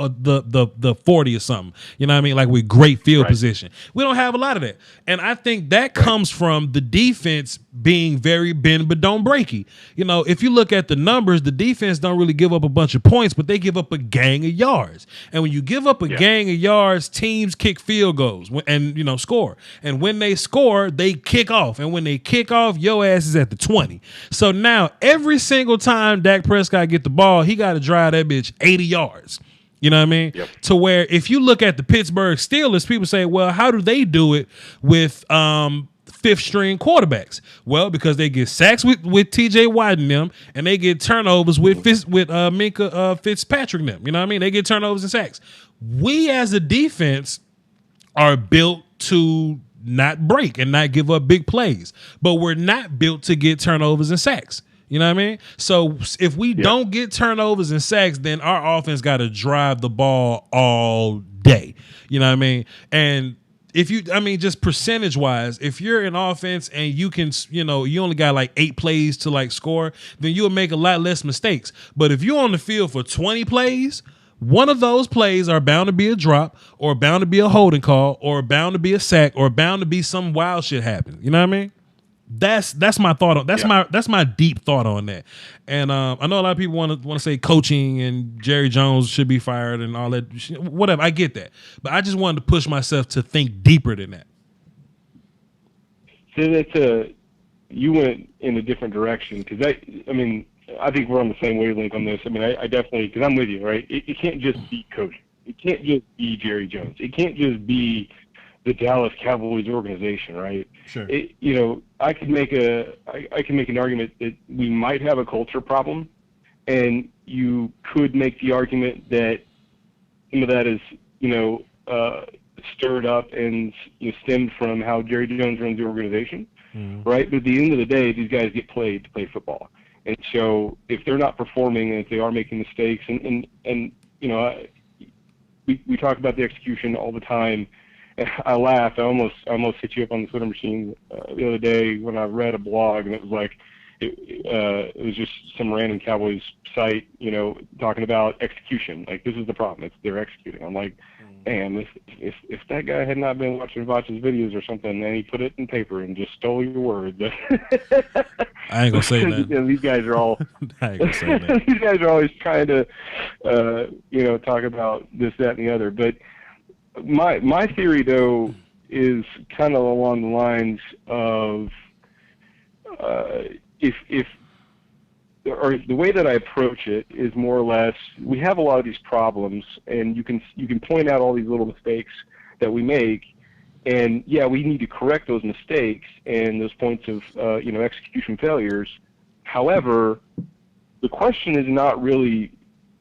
The 40 or something, you know what I mean? Like with great field position. We don't have a lot of that. And I think that comes from the defense being very bend but don't breaky. You know, if you look at the numbers, the defense don't really give up a bunch of points, but they give up a gang of yards. And when you give up a gang of yards, teams kick field goals and, you know, score. And when they score, they kick off. And when they kick off, your ass is at the 20. So now every single time Dak Prescott get the ball, he got to drive that bitch 80 yards. You know what I mean? Yep. To where if you look at the Pittsburgh Steelers, people say, well, how do they do it with fifth string quarterbacks? Well, because they get sacks with TJ Watt and them, and they get turnovers with Minka Fitzpatrick and them. You know what I mean? They get turnovers and sacks. We as a defense are built to not break and not give up big plays, but we're not built to get turnovers and sacks. You know what I mean? So if we don't get turnovers and sacks, then our offense got to drive the ball all day. You know what I mean? And if you, I mean, just percentage wise, if you're an offense and you can, you know, you only got like 8 plays to like score, then you'll make a lot less mistakes. But if you're on the field for 20 plays, one of those plays are bound to be a drop or bound to be a holding call or bound to be a sack or bound to be some wild shit happen. You know what I mean? That's my thought on that's my deep thought on that. And I know a lot of people want to say coaching and Jerry Jones should be fired and all that, whatever. I get that, but I just wanted to push myself to think deeper than that. So that's you went in a different direction because I mean I think we're on the same wavelength on this. I mean I definitely, because I'm with you, right? It can't just be coaching. It can't just be Jerry Jones. It can't just be the Dallas Cowboys organization, right? Sure. You know, I can make an argument that we might have a culture problem, and you could make the argument that some of that is, you know, stirred up and stemmed from how Jerry Jones runs the organization, right? But at the end of the day, these guys get paid to play football, and so if they're not performing and if they are making mistakes, and you know, we talk about the execution all the time. I laughed. I almost hit you up on the Twitter machine the other day when I read a blog, and it was like it was just some random Cowboys site, you know, talking about execution. Like, this is the problem. They're executing. I'm like, damn, if that guy had not been watching Voch's videos or something, and he put it in paper and just stole your words. I ain't gonna say that. You know, these guys are all. I ain't gonna say that. These guys are always trying to, you know, talk about this, that, and the other, but. My theory, though, is kind of along the lines of or the way that I approach it is more or less, we have a lot of these problems, and you can point out all these little mistakes that we make, and yeah, we need to correct those mistakes and those points of you know, execution failures. However, the question is not really,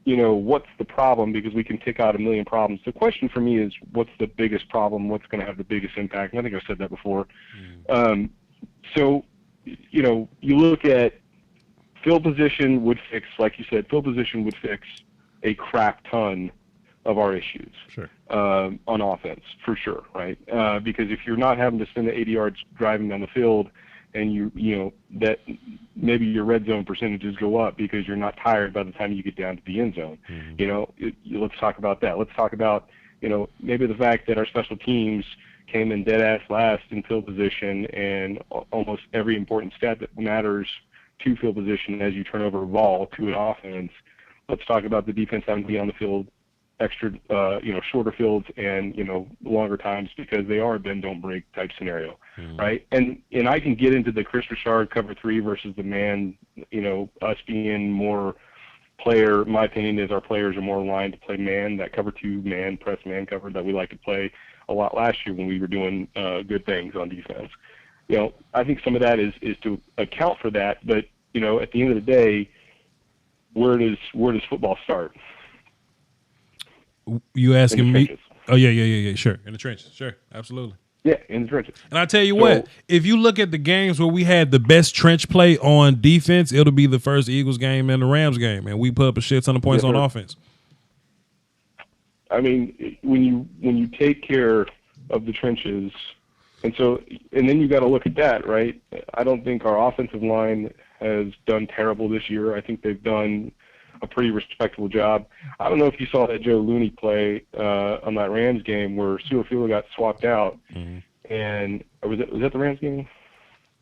you know, what's the problem, because we can tick out a million problems. The question for me is, what's the biggest problem? What's going to have the biggest impact? And I think I've said that before. So, you know, you look at field position would fix, like you said, field position would fix a crap ton of our issues. Sure. On offense, for sure, right? Because if you're not having to spend the 80 yards driving down the field, and you know that maybe your red zone percentages go up because you're not tired by the time you get down to the end zone. You know, let's talk about that. Let's talk about, you know, maybe the fact that our special teams came in dead ass last in field position, and almost every important stat that matters to field position as you turn over a ball to an offense. Let's talk about the defense having to be on the field extra, you know, shorter fields and, you know, longer times, because they are a bend don't break type scenario, right? And I can get into the Chris Richard cover 3 versus the man, you know, us being more player. My opinion is our players are more aligned to play man, that cover 2 man, press man cover that we like to play a lot last year when we were doing good things on defense. You know, I think some of that is to account for that, but, you know, at the end of the day, where does football start? You asking me? Oh, yeah, sure. In the trenches, sure, absolutely. Yeah, in the trenches. And I tell you what, if you look at the games where we had the best trench play on defense, it'll be the first Eagles game and the Rams game, and we put up a shit ton of points on offense. I mean, when you take care of the trenches, And so, and then you got to look at that, right? I don't think our offensive line has done terrible this year. I think they've done a pretty respectable job. I don't know if you saw that Joe Looney play on that Rams game where Su'a-Filo got swapped out, and was that the Rams game?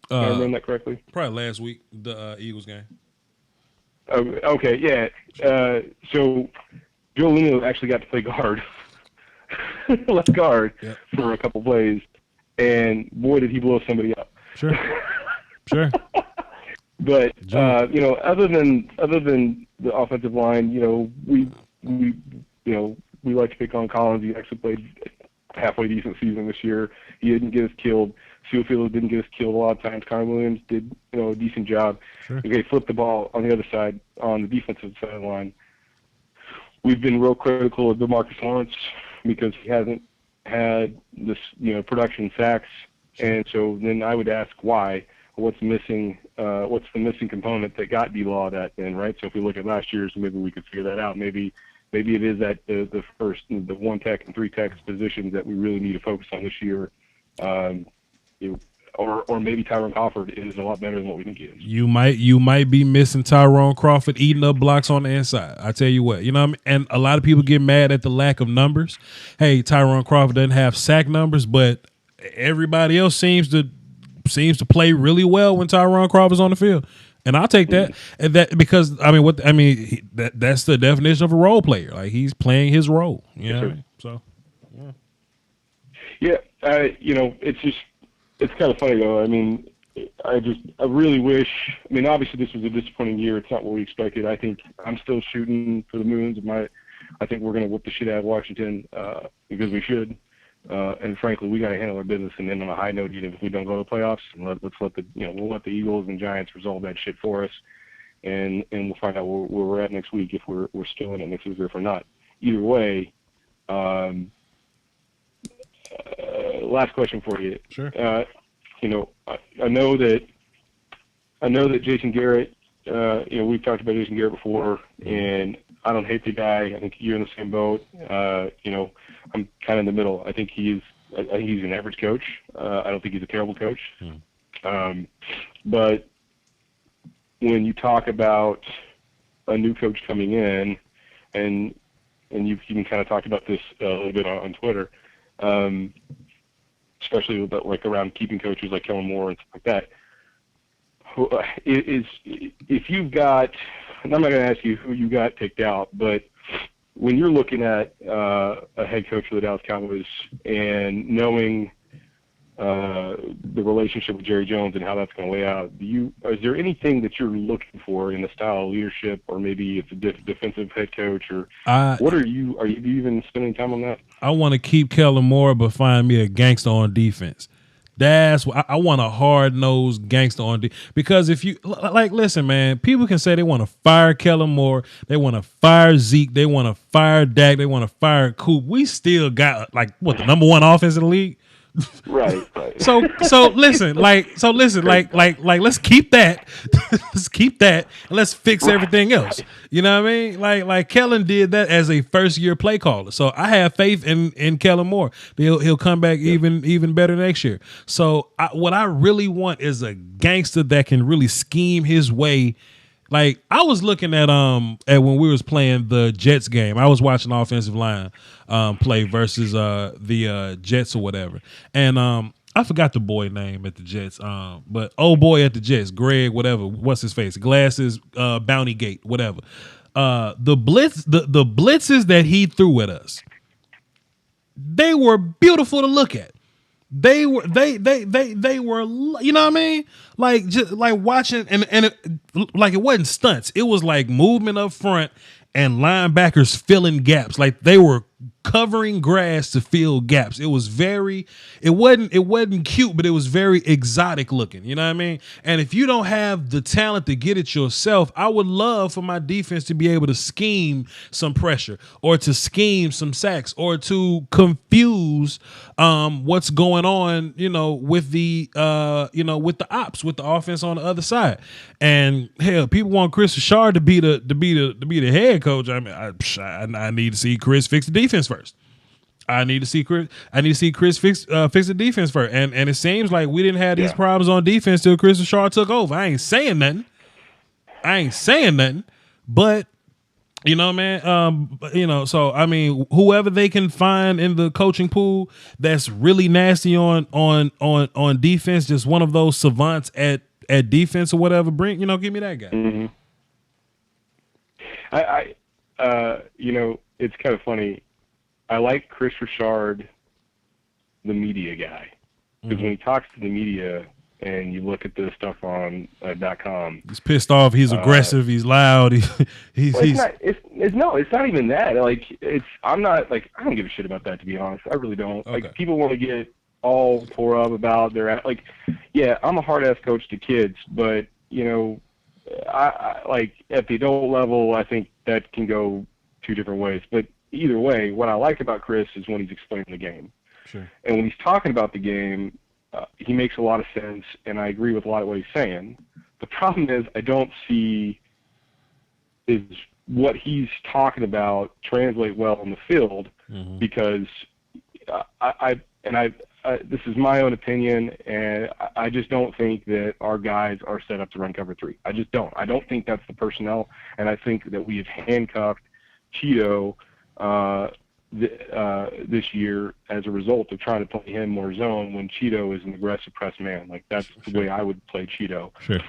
Can I remember that correctly? Probably last week, the Eagles game. Okay, yeah. So Joe Looney actually got to play guard, left guard, for a couple plays, and boy, did he blow somebody up. Sure. But other than the offensive line, we like to pick on Collins. He actually played halfway decent season this year. He didn't get us killed. Su'a-Filo didn't get us killed a lot of times. Connor Williams did a decent job. Sure. Okay, flip the ball on the other side, on the defensive side of the line. We've been real critical of DeMarcus Lawrence because he hasn't had this production sacks, and so then I would ask why. What's missing? What's the missing component that got D-Law that then, right? So if we look at last year's, maybe we could figure that out. Maybe it is that the first, the 1 tech and 3 tech positions that we really need to focus on this year. Or maybe Tyrone Crawford is a lot better than what we think he is. You might be missing Tyrone Crawford eating up blocks on the inside. I tell you what, what I mean? And a lot of people get mad at the lack of numbers. Hey, Tyrone Crawford doesn't have sack numbers, but everybody else seems to play really well when Tyrone Crawford's on the field. And I'll take that. And that because that's the definition of a role player. Like he's playing his role. So yeah, it's kind of funny though. I mean, I really wish. I mean, obviously this was a disappointing year. It's not what we expected. I think I'm still shooting for the moons. I think we're going to whoop the shit out of Washington because we should. And frankly, we got to handle our business and end on a high note, even if we don't go to the playoffs. And let's let we'll let the Eagles and Giants resolve that shit for us, and we'll find out where we're at next week if we're still in it next week or if we're not. Either way, last question for you. Sure. I know that Jason Garrett. We've talked about Jason Garrett before, and I don't hate the guy. I think you're in the same boat. I'm kind of in the middle. I think he's an average coach. I don't think he's a terrible coach. But when you talk about a new coach coming in, and you've even kind of talked about this a little bit on Twitter, especially about like around keeping coaches like Kellen Moore and stuff like that. If you've got, and I'm not going to ask you who you got picked out, but when you're looking at a head coach for the Dallas Cowboys and knowing the relationship with Jerry Jones and how that's going to lay out, is there anything that you're looking for in the style of leadership, or maybe it's a defensive head coach, or what are you even spending time on that? I want to keep Kellen Moore, but find me a gangster on defense. That's what I want, a hard-nosed gangster on defense. Because if you listen, man, people can say they want to fire Kellen Moore, they want to fire Zeke, they want to fire Dak, they want to fire Coop. We still got the number 1 offense in the league. Right. So listen, let's keep that. Let's keep that and let's fix everything else. You know what I mean? Like Kellen did that as a first year play caller. So I have faith in Kellen Moore. He'll come back even better next year. So what I really want is a gangster that can really scheme his way. Like I was looking at when we was playing the Jets game, I was watching the offensive line play versus the Jets or whatever, and I forgot the boy name at the Jets, but old boy at the Jets, Greg, whatever, what's his face, glasses, Bounty Gate, whatever. The blitzes that he threw at us, they were beautiful to look at. They were, you know what I mean? Like just like watching and it wasn't stunts. It was like movement up front and linebackers filling gaps. Like they were covering grass to fill gaps. It wasn't cute, but it was very exotic looking. You know what I mean? And if you don't have the talent to get it yourself, I would love for my defense to be able to scheme some pressure or to scheme some sacks or to confuse what's going on, with the ops, with the offense on the other side. And hell, people want Chris Richard to be the head coach. I mean, I need to see Chris fix the defense first. I need to see Chris fix the defense first. And it seems like we didn't have these problems on defense till Chris Richard took over. I ain't saying nothing. But you know, man, so I mean, whoever they can find in the coaching pool that's really nasty on defense, just one of those savants at defense or whatever, give me that guy. Mm-hmm. It's kind of funny. I like Chris Richard, the media guy, because when he talks to the media and you look at the stuff on .com, he's pissed off. He's aggressive. He's loud. It's not even that. Like, I don't give a shit about that, to be honest. I really don't. Okay. Like, people want to get all tore up about their, like, yeah, I'm a hard ass coach to kids, but I like at the adult level, I think that can go two different ways. But either way, what I like about Chris is when he's explaining the game. Sure. And when he's talking about the game, he makes a lot of sense, and I agree with a lot of what he's saying. The problem is I don't see is what he's talking about translate well in the field, because this is my own opinion, and I just don't think that our guys are set up to run cover 3. I just don't. I don't think that's the personnel, and I think that we have handcuffed Cheeto this year as a result of trying to play him more zone when Cheeto is an aggressive press man. Like, that's the way I would play Cheeto. Sure.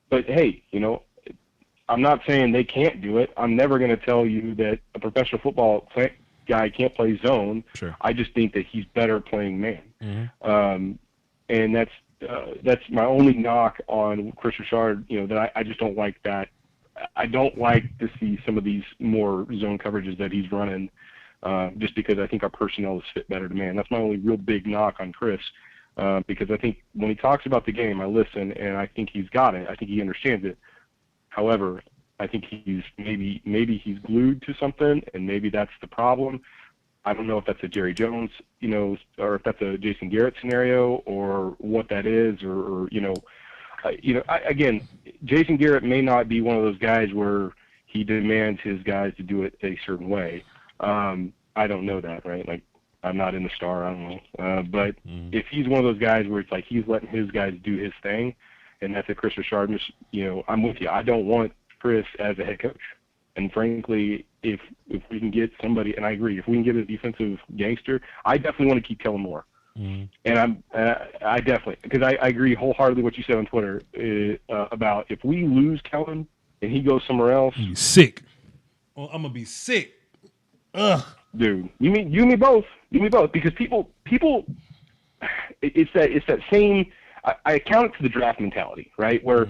But hey, I'm not saying they can't do it. I'm never going to tell you that a professional football guy can't play zone. Sure. I just think that he's better playing man. Mm-hmm. And that's my only knock on Chris Richard, that I just don't like that. I don't like to see some of these more zone coverages that he's running, just because I think our personnel is fit better to man. That's my only real big knock on Chris, because I think when he talks about the game, I listen, and I think he's got it. I think he understands it. However, I think he's maybe he's glued to something, and maybe that's the problem. I don't know if that's a Jerry Jones, or if that's a Jason Garrett scenario, or what that is, or again, Jason Garrett may not be one of those guys where he demands his guys to do it a certain way. I don't know that, right? Like, I'm not in the Star, I don't know. But if he's one of those guys where it's like he's letting his guys do his thing, and that's a Chris Richard, I'm with you. I don't want Chris as a head coach. And frankly, if we can get somebody, and I agree, if we can get a defensive gangster, I definitely want to keep Kellen Moore. And I definitely, because I agree wholeheartedly what you said on Twitter about if we lose Kellen and he goes somewhere else, I'm sick. Well, I'm gonna be sick. Ugh, dude. You and me both. Because people, it's that same. I account it to the draft mentality, right? Where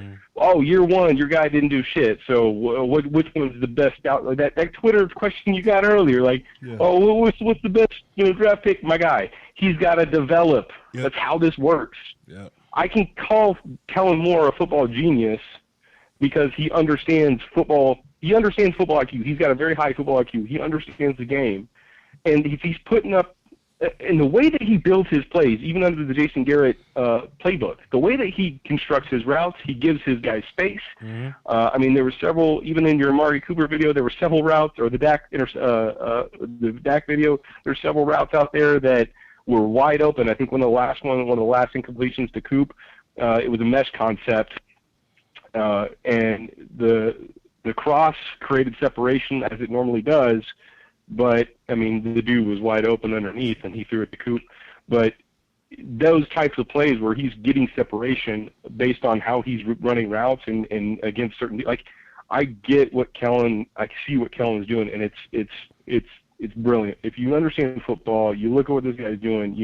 year one, your guy didn't do shit. So which one's the best out? Like that Twitter question you got earlier, like, what's the best draft pick? My guy, he's got to develop. Yep. That's how this works. Yep. I can call Kellen Moore a football genius because he understands football. He understands football IQ. He's got a very high football IQ. He understands the game, and if he's putting up. And the way that he builds his plays, even under the Jason Garrett playbook, the way that he constructs his routes, he gives his guys space. There were several, even in your Amari Cooper video, there were several routes, or the Dak video, there's several routes out there that were wide open. I think one of the last incompletions to Coop, it was a mesh concept, and the cross created separation as it normally does. But, the dude was wide open underneath, and he threw it to Coop. But those types of plays where he's getting separation based on how he's running routes and against certain – like, I get what Kellen – I see what Kellen is doing, and it's brilliant. If you understand football, you look at what this guy's doing,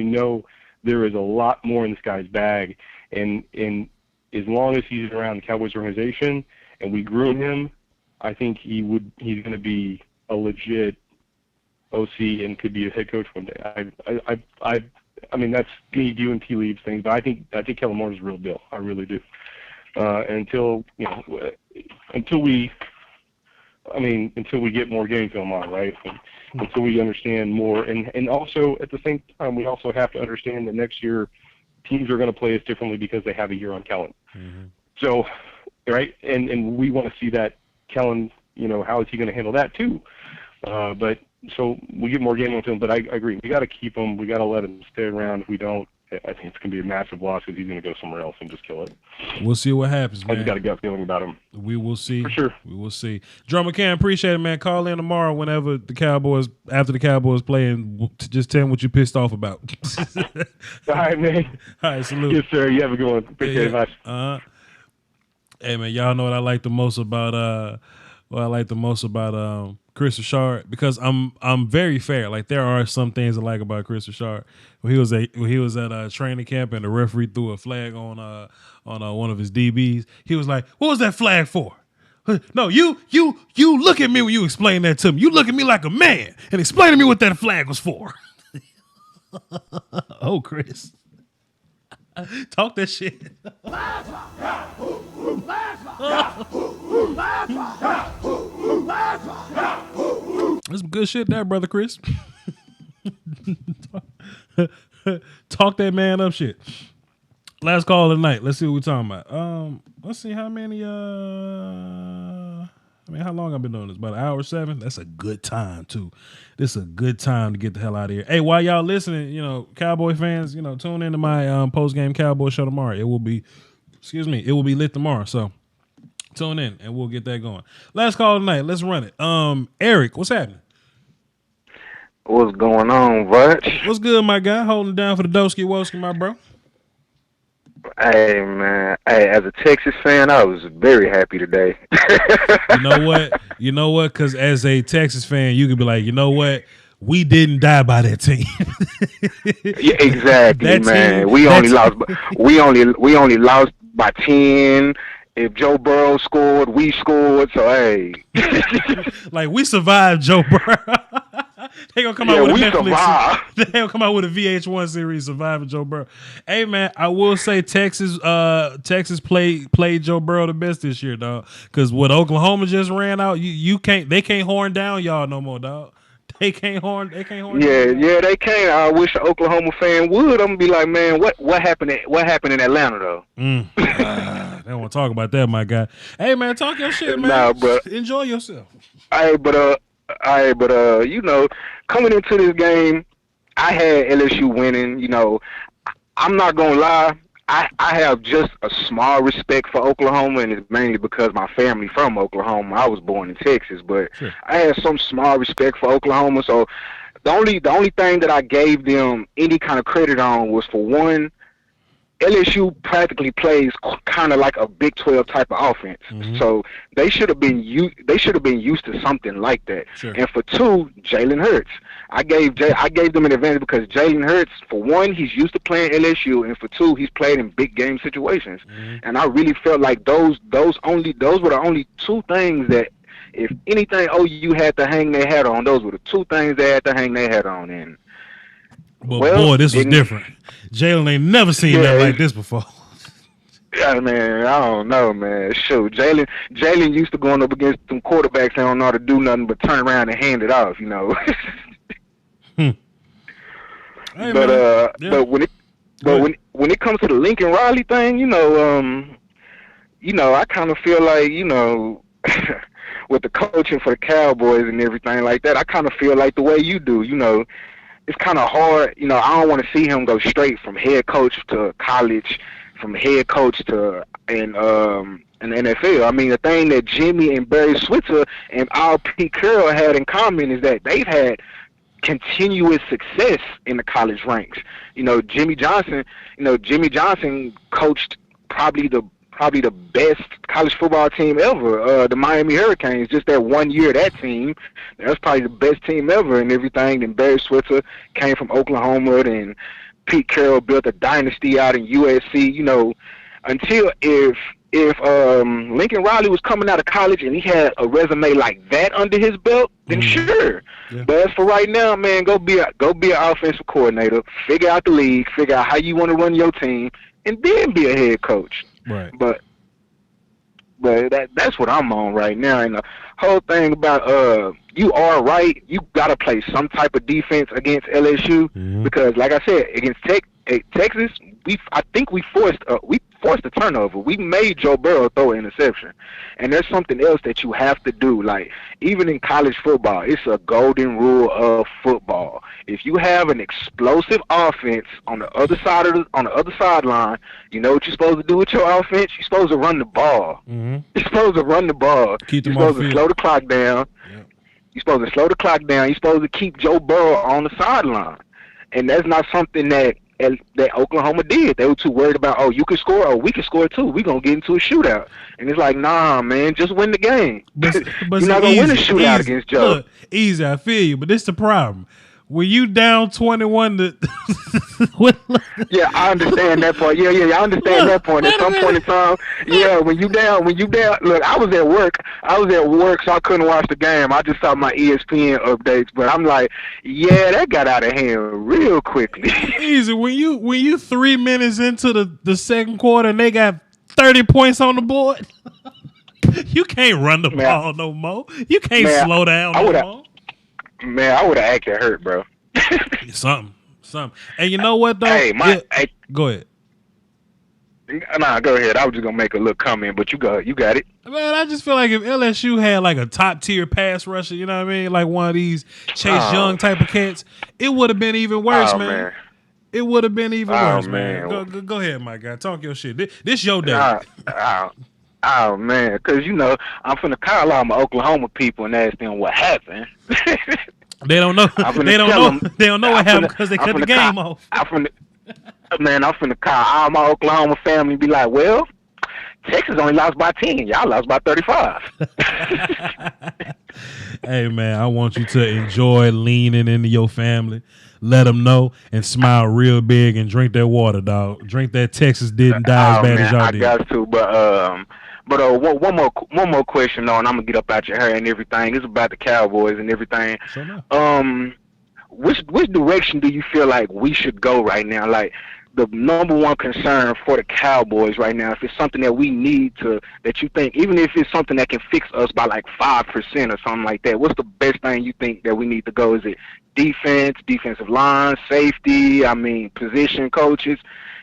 there is a lot more in this guy's bag. And as long as he's around the Cowboys organization and we groom him, I think he's going to be a legit – OC and could be a head coach one day. That's me doing tea leaves things, but I think Kellen Moore is a real deal. I really do. Until we get more game film on, right? Until we understand more, and also at the same time, we also have to understand that next year teams are going to play us differently because they have a year on Kellen. So, right, and we want to see that Kellen. How is he going to handle that too? But so we get more game on film. But I agree. We got to keep him. We got to let him stay around. If we don't, I think it's going to be a massive loss because he's going to go somewhere else and just kill it. We'll see what happens, man. I just got a gut feeling about him. We will see. For sure. We will see. Drummer Cam, appreciate it, man. Call in tomorrow whenever after the Cowboys play, and just tell them what you pissed off about. All right, man. All right, salute. Yes, sir. You have a good one. Appreciate it much. Hey, man, y'all know what I like the most about Chris Richard, because I'm very fair. Like, there are some things I like about Chris Richard. When he was at training camp and the referee threw a flag on one of his DBs, he was like, "What was that flag for?" No, you look at me when you explain that to me. You look at me like a man and explain to me what that flag was for. Oh, Chris. Talk that shit. That's some good shit there, brother Chris. Talk that man up shit. Last call of the night. Let's see what we're talking about. Let's see how many how long I've been doing this? About an hour 7? That's a good time too. This is a good time to get the hell out of here. Hey, while y'all listening, Cowboy fans, tune into my post-game Cowboy show tomorrow. It will be lit tomorrow. So tune in and we'll get that going. Last call of the night. Let's run it. Eric, what's happening? What's going on, Voch? What's good, my guy? Holding it down for the Doski Woski, my bro. Hey, man. Hey, as a Texas fan, I was very happy today. You know what? Because as a Texas fan, you could be like, you know what? We didn't die by that team. Yeah, exactly, man. We only lost by 10. If Joe Burrow scored, we scored. So hey, like we survived Joe Burrow. They gonna come out with a Netflix. They gonna come out with a VH1 series, Surviving Joe Burrow. Hey man, I will say Texas played Joe Burrow the best this year, dog. Because what Oklahoma just ran out, they can't horn down y'all no more, dog. They can't horn. Yeah, they can't. I wish an Oklahoma fan would. I'm gonna be like, man, what happened in Atlanta though? They don't want to talk about that, my guy. Hey man, talk your shit, man. Nah, but enjoy yourself. Coming into this game, I had LSU winning. I'm not gonna lie. I have just a small respect for Oklahoma, and it's mainly because my family from Oklahoma. I was born in Texas, but sure. I had some small respect for Oklahoma. So the only thing that I gave them any kind of credit on was, for one, LSU practically plays kind of like a Big 12 type of offense, so they should have been used to something like that. Sure. And for two, Jalen Hurts, I gave them an advantage because Jalen Hurts, for one, he's used to playing LSU, and for two, he's played in big game situations. And I really felt like those were the only two things that, if anything, OU had to hang their hat on. Those were the two things they had to hang their hat on. And But boy, this was different. Jalen ain't never seen nothing like this before. Yeah, man, I don't know, man. Shoot, Jalen used to going up against some quarterbacks that don't know how to do nothing but turn around and hand it off, Hey, but when it comes to the Lincoln Riley thing, I kind of feel like, with the coaching for the Cowboys and everything like that, I kind of feel like the way you do, it's kind of hard. I don't want to see him go straight from head coach to college, from head coach to an NFL. I mean, the thing that Jimmy and Barry Switzer and all Pete Carroll had in common is that they've had continuous success in the college ranks. Jimmy Johnson coached probably the best college football team ever, the Miami Hurricanes. Just that 1 year, that team, that's probably the best team ever and everything. Then Barry Switzer came from Oklahoma, and Pete Carroll built a dynasty out in USC. Until if Lincoln Riley was coming out of college and he had a resume like that under his belt, then sure. Yeah. But as for right now, man, go be an offensive coordinator, figure out the league, figure out how you want to run your team, and then be a head coach. Right. But that's what I'm on right now. And the whole thing about you are right. You gotta play some type of defense against LSU because, like I said, against Texas, we forced forced a turnover. We made Joe Burrow throw an interception. And there's something else that you have to do. Like, even in college football, it's a golden rule of football. If you have an explosive offense on the other sideline, you know what you're supposed to do with your offense? You're supposed to run the ball. Mm-hmm. You're supposed to run the ball. You're supposed to slow the clock down. Yep. You're supposed to slow the clock down. You're supposed to keep Joe Burrow on the sideline. And that's not something that Oklahoma did. They were too worried about, oh, you can score, oh, we can score too. We're going to get into a shootout. And it's like, nah, man, just win the game. But you're not going to win a shootout against Joe. Look, easy, I feel you, but this is the problem. When you down 21 to... Yeah, I understand that part. Yeah, I understand that point. At some point in time, yeah, when you down, look, I was at work, so I couldn't watch the game. I just saw my ESPN updates, but I'm like, yeah, that got out of hand real quickly. Easy, when you 3 minutes into the second quarter and they got 30 points on the board, you can't run the ball no more. You can't slow down no more. Man, I would have acted hurt, bro. Something. And you know what, though? Hey, go ahead. Nah, go ahead. I was just going to make a little comment, but you got it. Man, I just feel like if LSU had like a top-tier pass rusher, you know what I mean? Like one of these Chase Young type of cats, it would have been even worse, man. It would have been even worse, man. Go ahead, my guy. Talk your shit. This your day. Oh, man, because, you know, I'm finna call all my Oklahoma people and ask them what happened. They don't know. They don't know what happened because they cut the game off. I'm finna call all my Oklahoma family and be like, well, Texas only lost by 10. Y'all lost by 35. Hey, man, I want you to enjoy leaning into your family. Let them know and smile real big and drink that water, dog. Drink that Texas didn't die as bad as y'all did. I got to, but one more question on. I'm gonna get up out your hair and everything. It's about the Cowboys and everything. Which direction do you feel like we should go right now? Like the number one concern for the Cowboys right now, if it's something that we need to, that you think, even if it's something that can fix us by like 5% or something like that, what's the best thing you think that we need to go? Is it defense, defensive line, safety? I mean, position coaches.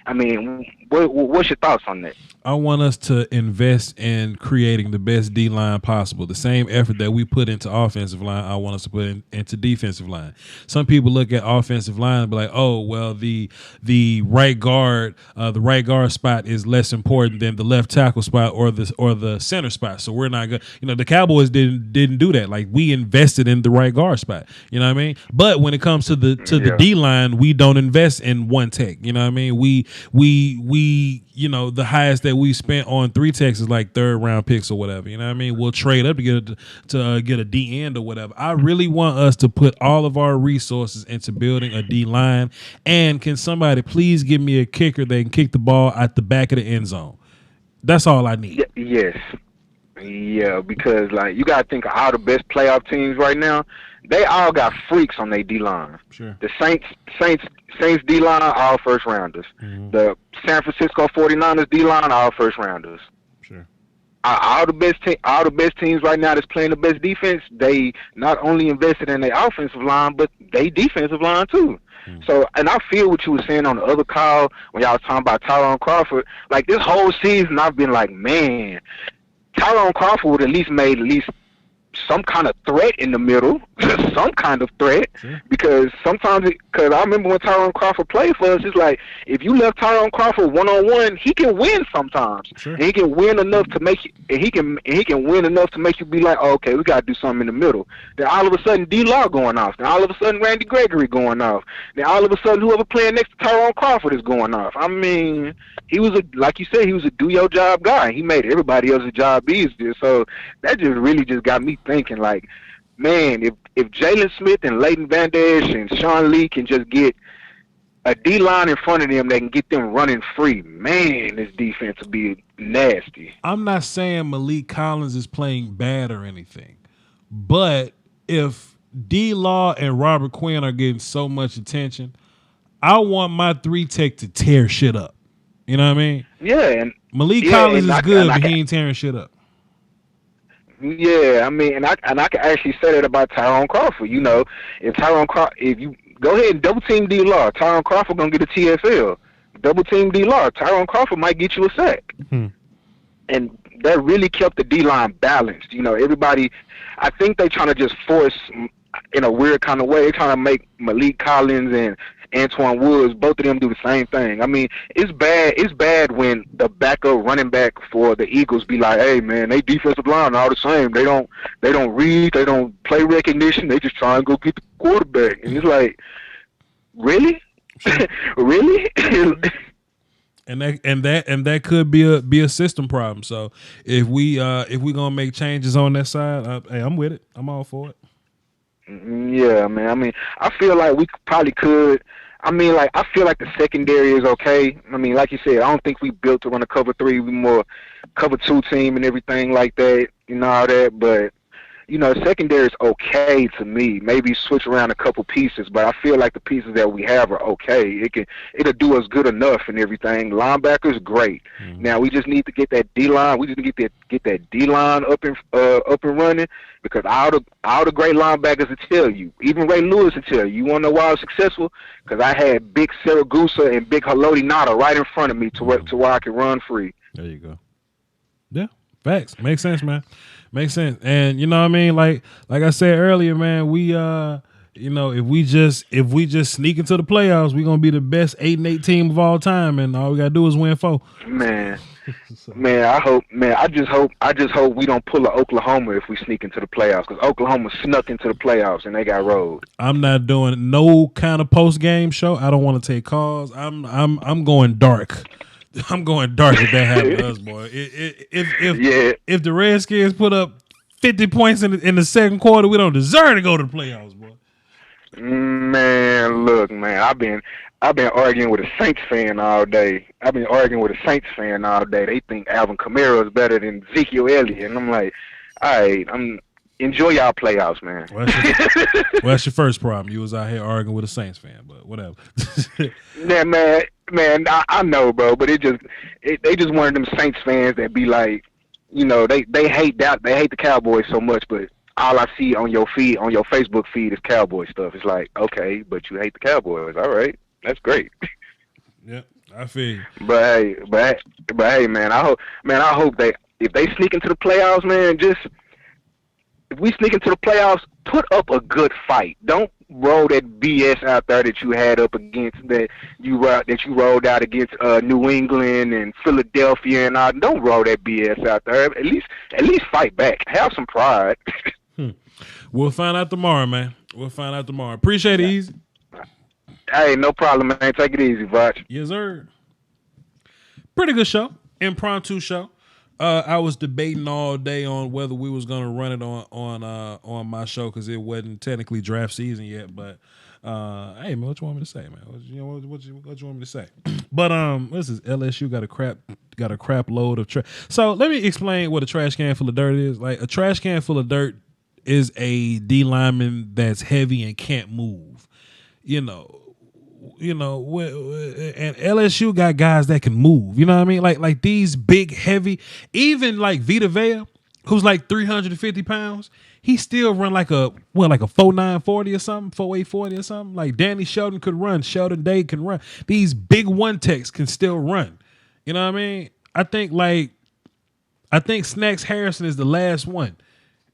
I mean, what's your thoughts on that? I want us to invest in creating the best D-line possible. The same effort that we put into offensive line, I want us to put into defensive line. Some people look at offensive line and be like, oh, well, the right guard spot is less important than the left tackle spot or the center spot. So we're not good. You know, the Cowboys didn't do that. Like, we invested in the right guard spot. You know what I mean? But when it comes to the D-line, we don't invest in one tech. You know what I mean? We you know, the highest that we spent on 3 techs is like 3rd round picks or whatever. You know what I mean? We'll trade up to get a D end or whatever. I really want us to put all of our resources into building a D line. And can somebody please give me a kicker that can kick the ball at the back of the end zone? That's all I need. Yes. Yeah, because like you gotta think of all the best playoff teams right now. They all got freaks on their D line. Sure. The Saints D line, all first rounders. Mm-hmm. The San Francisco 49ers D line, all first rounders. Sure. All the best teams right now that's playing the best defense, they not only invested in their offensive line, but they defensive line too. Mm. So, and I feel what you were saying on the other call when y'all was talking about Tyrone Crawford. Like this whole season, I've been like, man, Tyrone Crawford would at least made some kind of threat in the middle, some kind of threat, because sometimes, because I remember when Tyrone Crawford played for us, it's like, if you left Tyrone Crawford one-on-one, he can win sometimes. Sure. And he can win enough to make you, and he can win enough to make you be like, oh, okay, we got to do something in the middle. Then all of a sudden, D-Law going off. Then all of a sudden, Randy Gregory going off. Then all of a sudden, whoever playing next to Tyrone Crawford is going off. I mean, he was like you said, he was a do-your-job guy. He made everybody else's job easier. So that just really just got me thinking, like, man, if Jalen Smith and Leighton Van Der Esch and Sean Lee can just get a D-line in front of them, they can get them running free. Man, this defense will be nasty. I'm not saying Malik Collins is playing bad or anything, but if D-Law and Robert Quinn are getting so much attention, I want my 3 tech to tear shit up. You know what I mean? Yeah. And Malik Collins is good, but he ain't tearing shit up. Yeah, I mean, and I can actually say that about Tyrone Crawford. You know, if you go ahead and double team D-Law, Tyrone Crawford gonna get a TFL. double team D-Law, Tyrone Crawford might get you a sack. And that really kept the D-line balanced. You know, everybody, I think they trying to just force, in a weird kind of way, they're trying to make Malik Collins and Antoine Woods, both of them do the same thing. I mean, it's bad when the backup running back for the Eagles be like, hey man, they defensive line all the same. They don't read, they don't play recognition, they just try and go get the quarterback. And it's like, really? Really? And that could be a system problem. So if we gonna make changes on that side, hey, I'm with it. I'm all for it. Yeah, man. I mean, I feel like we probably could. I mean, like, I feel like the secondary is okay. I mean, like you said, I don't think we built to run a cover 3. We more cover 2 team and everything like that, you know, all that. But, you know, secondary is okay to me. Maybe switch around a couple pieces, but I feel like the pieces that we have are okay. It'll do us good enough and everything. Linebackers, great. Now we just need to get that D line. We just need to get that D line up and running, because all the great linebackers will tell you, even Ray Lewis will tell you. You want to know why I was successful? Because I had big Saragusa and big Haloti Nada right in front of me to where I could run free. There you go. Yeah, facts. Makes sense, man. Makes sense. And you know what I mean? Like I said earlier, man, we you know, if we just sneak into the playoffs, we're gonna be the best 8-8 team of all time, and all we gotta do is win 4. Man. Man, I just hope we don't pull a Oklahoma if we sneak into the playoffs, because Oklahoma snuck into the playoffs and they got rolled. I'm not doing no kind of post game show. I don't want to take calls. I'm going dark. I'm going dark if that happens to us, boy. If the Redskins put up 50 points in the second quarter, we don't deserve to go to the playoffs, boy. Man, look, man, I've been arguing with a Saints fan all day. They think Alvin Kamara is better than Ezekiel Elliott, and I'm like, all right, enjoy y'all playoffs, man. Well, that's your first problem. You was out here arguing with a Saints fan, but whatever. Yeah, man, I know, bro, but they just one of them Saints fans that be like, you know, they hate the Cowboys so much, but all I see on your feed, on your Facebook feed, is Cowboy stuff. It's like, okay, but you hate the Cowboys. All right, that's great. Yeah, I feel you. But hey, man, I hope if they sneak into the playoffs, man, if we sneak into the playoffs, put up a good fight. Don't roll that BS out there that you had up against that you rolled out against New England and Philadelphia and all. Don't roll that BS out there. At least fight back. Have some pride. We'll find out tomorrow, man. Appreciate it, Easy. Hey, no problem, man. Take it easy, Voch. Yes, sir. Pretty good show. Impromptu show. I was debating all day on whether we was gonna run it on my show because it wasn't technically draft season yet. But hey, man, what you want me to say, man? What you want me to say? But this is LSU got a crap load of trash. So let me explain what a trash can full of dirt is. Like, a trash can full of dirt is a D lineman that's heavy and can't move. You know, and LSU got guys that can move. You know what I mean? Like these big, heavy, even like Vita Vea, who's like 350 pounds, he still run like a 4.940 or something, 4.840 or something. Like Danny Shelton could run, Sheldon Day can run. These big one techs can still run. You know what I mean? I think Snacks Harrison is the last one.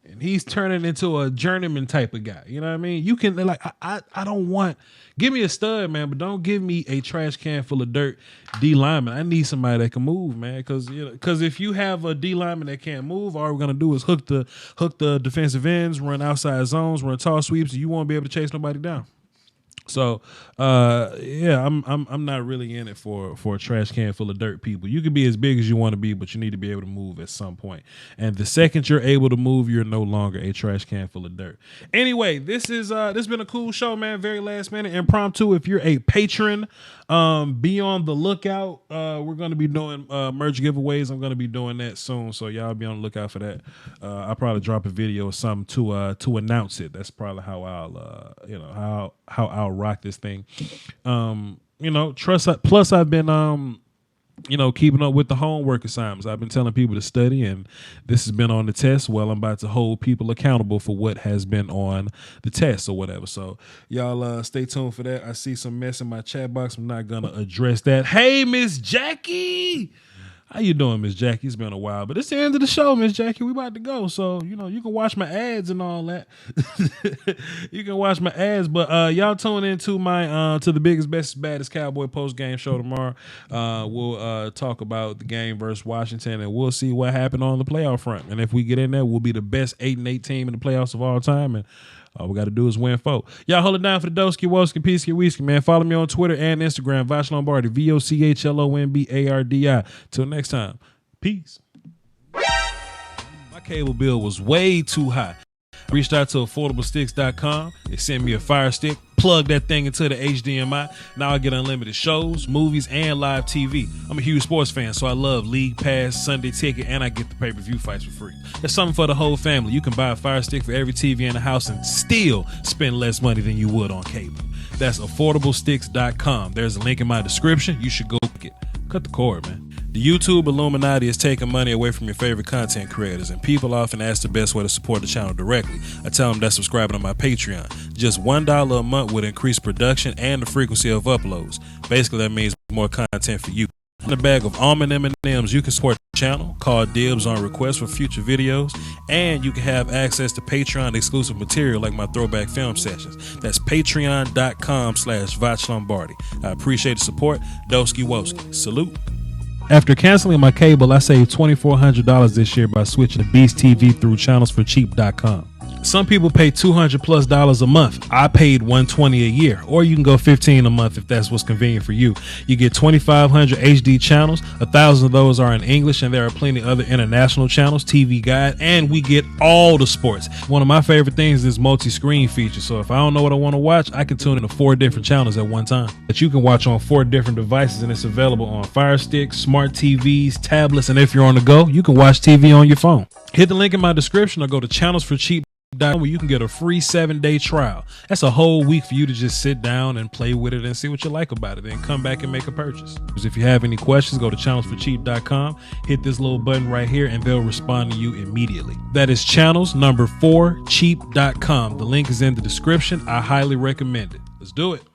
And he's turning into a journeyman type of guy. You know what I mean? You can, like, I don't want, give me a stud, man, but don't give me a trash can full of dirt D lineman. I need somebody that can move, man. Because if you have a D lineman that can't move, all we're gonna do is hook the defensive ends, run outside zones, run tall sweeps, and you won't be able to chase nobody down. So, yeah, I'm not really in it for a trash can full of dirt people. You can be as big as you want to be, but you need to be able to move at some point. And the second you're able to move, you're no longer a trash can full of dirt. Anyway, this has been a cool show, man. Very last minute impromptu. If you're a patron, be on the lookout. We're going to be doing merch giveaways. I'm going to be doing that soon, so y'all be on the lookout for that. I'll probably drop a video or something to announce it. That's probably how I'll how I'll rock this thing. Plus I've been keeping up with the homework assignments. I've been telling people to study, and this has been on the test. Well, I'm about to hold people accountable for what has been on the test or whatever. So y'all stay tuned for that. I see some mess in my chat box. I'm not going to address that. Hey, Miss Jackie. How you doing, Miss Jackie? It's been a while, but it's the end of the show, Miss Jackie. We about to go, so you can watch my ads and all that. You can watch my ads, but y'all tune into my to the biggest, best, baddest Cowboy post game show tomorrow. We'll talk about the game versus Washington, and we'll see what happened on the playoff front. And if we get in there, we'll be the best 8-8 team in the playoffs of all time. And all we got to do is win 4. Y'all hold it down for the Doski, Woski, Peasky, Whiskey, man. Follow me on Twitter and Instagram, Voch Lombardi, VOCHLOMBARDI. Till next time, peace. My cable bill was way too high. Reached out to affordablesticks.com. They sent me a Fire Stick. Plug that thing into the HDMI. Now I get unlimited shows, movies, and live TV. I'm a huge sports fan, so I love League Pass, Sunday Ticket, and I get the pay-per-view fights for free. There's something for the whole family. You can buy a Fire Stick for every TV in the house and still spend less money than you would on cable. That's affordablesticks.com. There's a link in my description. You should go click it. Cut the cord, man. The YouTube Illuminati is taking money away from your favorite content creators, and people often ask the best way to support the channel directly. I tell them that's subscribing to my Patreon. Just $1 a month would increase production and the frequency of uploads. Basically, that means more content for you. In a bag of almond M&Ms, you can support the channel, call dibs on requests for future videos, and you can have access to Patreon exclusive material like my throwback film sessions. That's patreon.com/Voch Lombardi. I appreciate the support. Doski Woski. Salute. After canceling my cable, I saved $2,400 this year by switching to Beast TV through channelsforcheap.com. Some people pay $200+ a month. I paid $120 a year, or you can go $15 a month if that's what's convenient for you. You get 2,500 HD channels. 1,000 of those are in English, and there are plenty other international channels, TV Guide, and we get all the sports. One of my favorite things is multi-screen feature. So if I don't know what I want to watch, I can tune into 4 different channels at one time that you can watch on 4 different devices, and it's available on Fire Stick, smart TVs, tablets, and if you're on the go, you can watch TV on your phone. Hit the link in my description or go to channelsforcheap.com where you can get a free 7-day trial. That's a whole week for you to just sit down and play with it and see what you like about it, then come back and make a purchase. If you have any questions, go to channelsforcheap.com, hit this little button right here, and they'll respond to you immediately. That is channels4cheap.com. The link is in the description. I highly recommend it. Let's do it.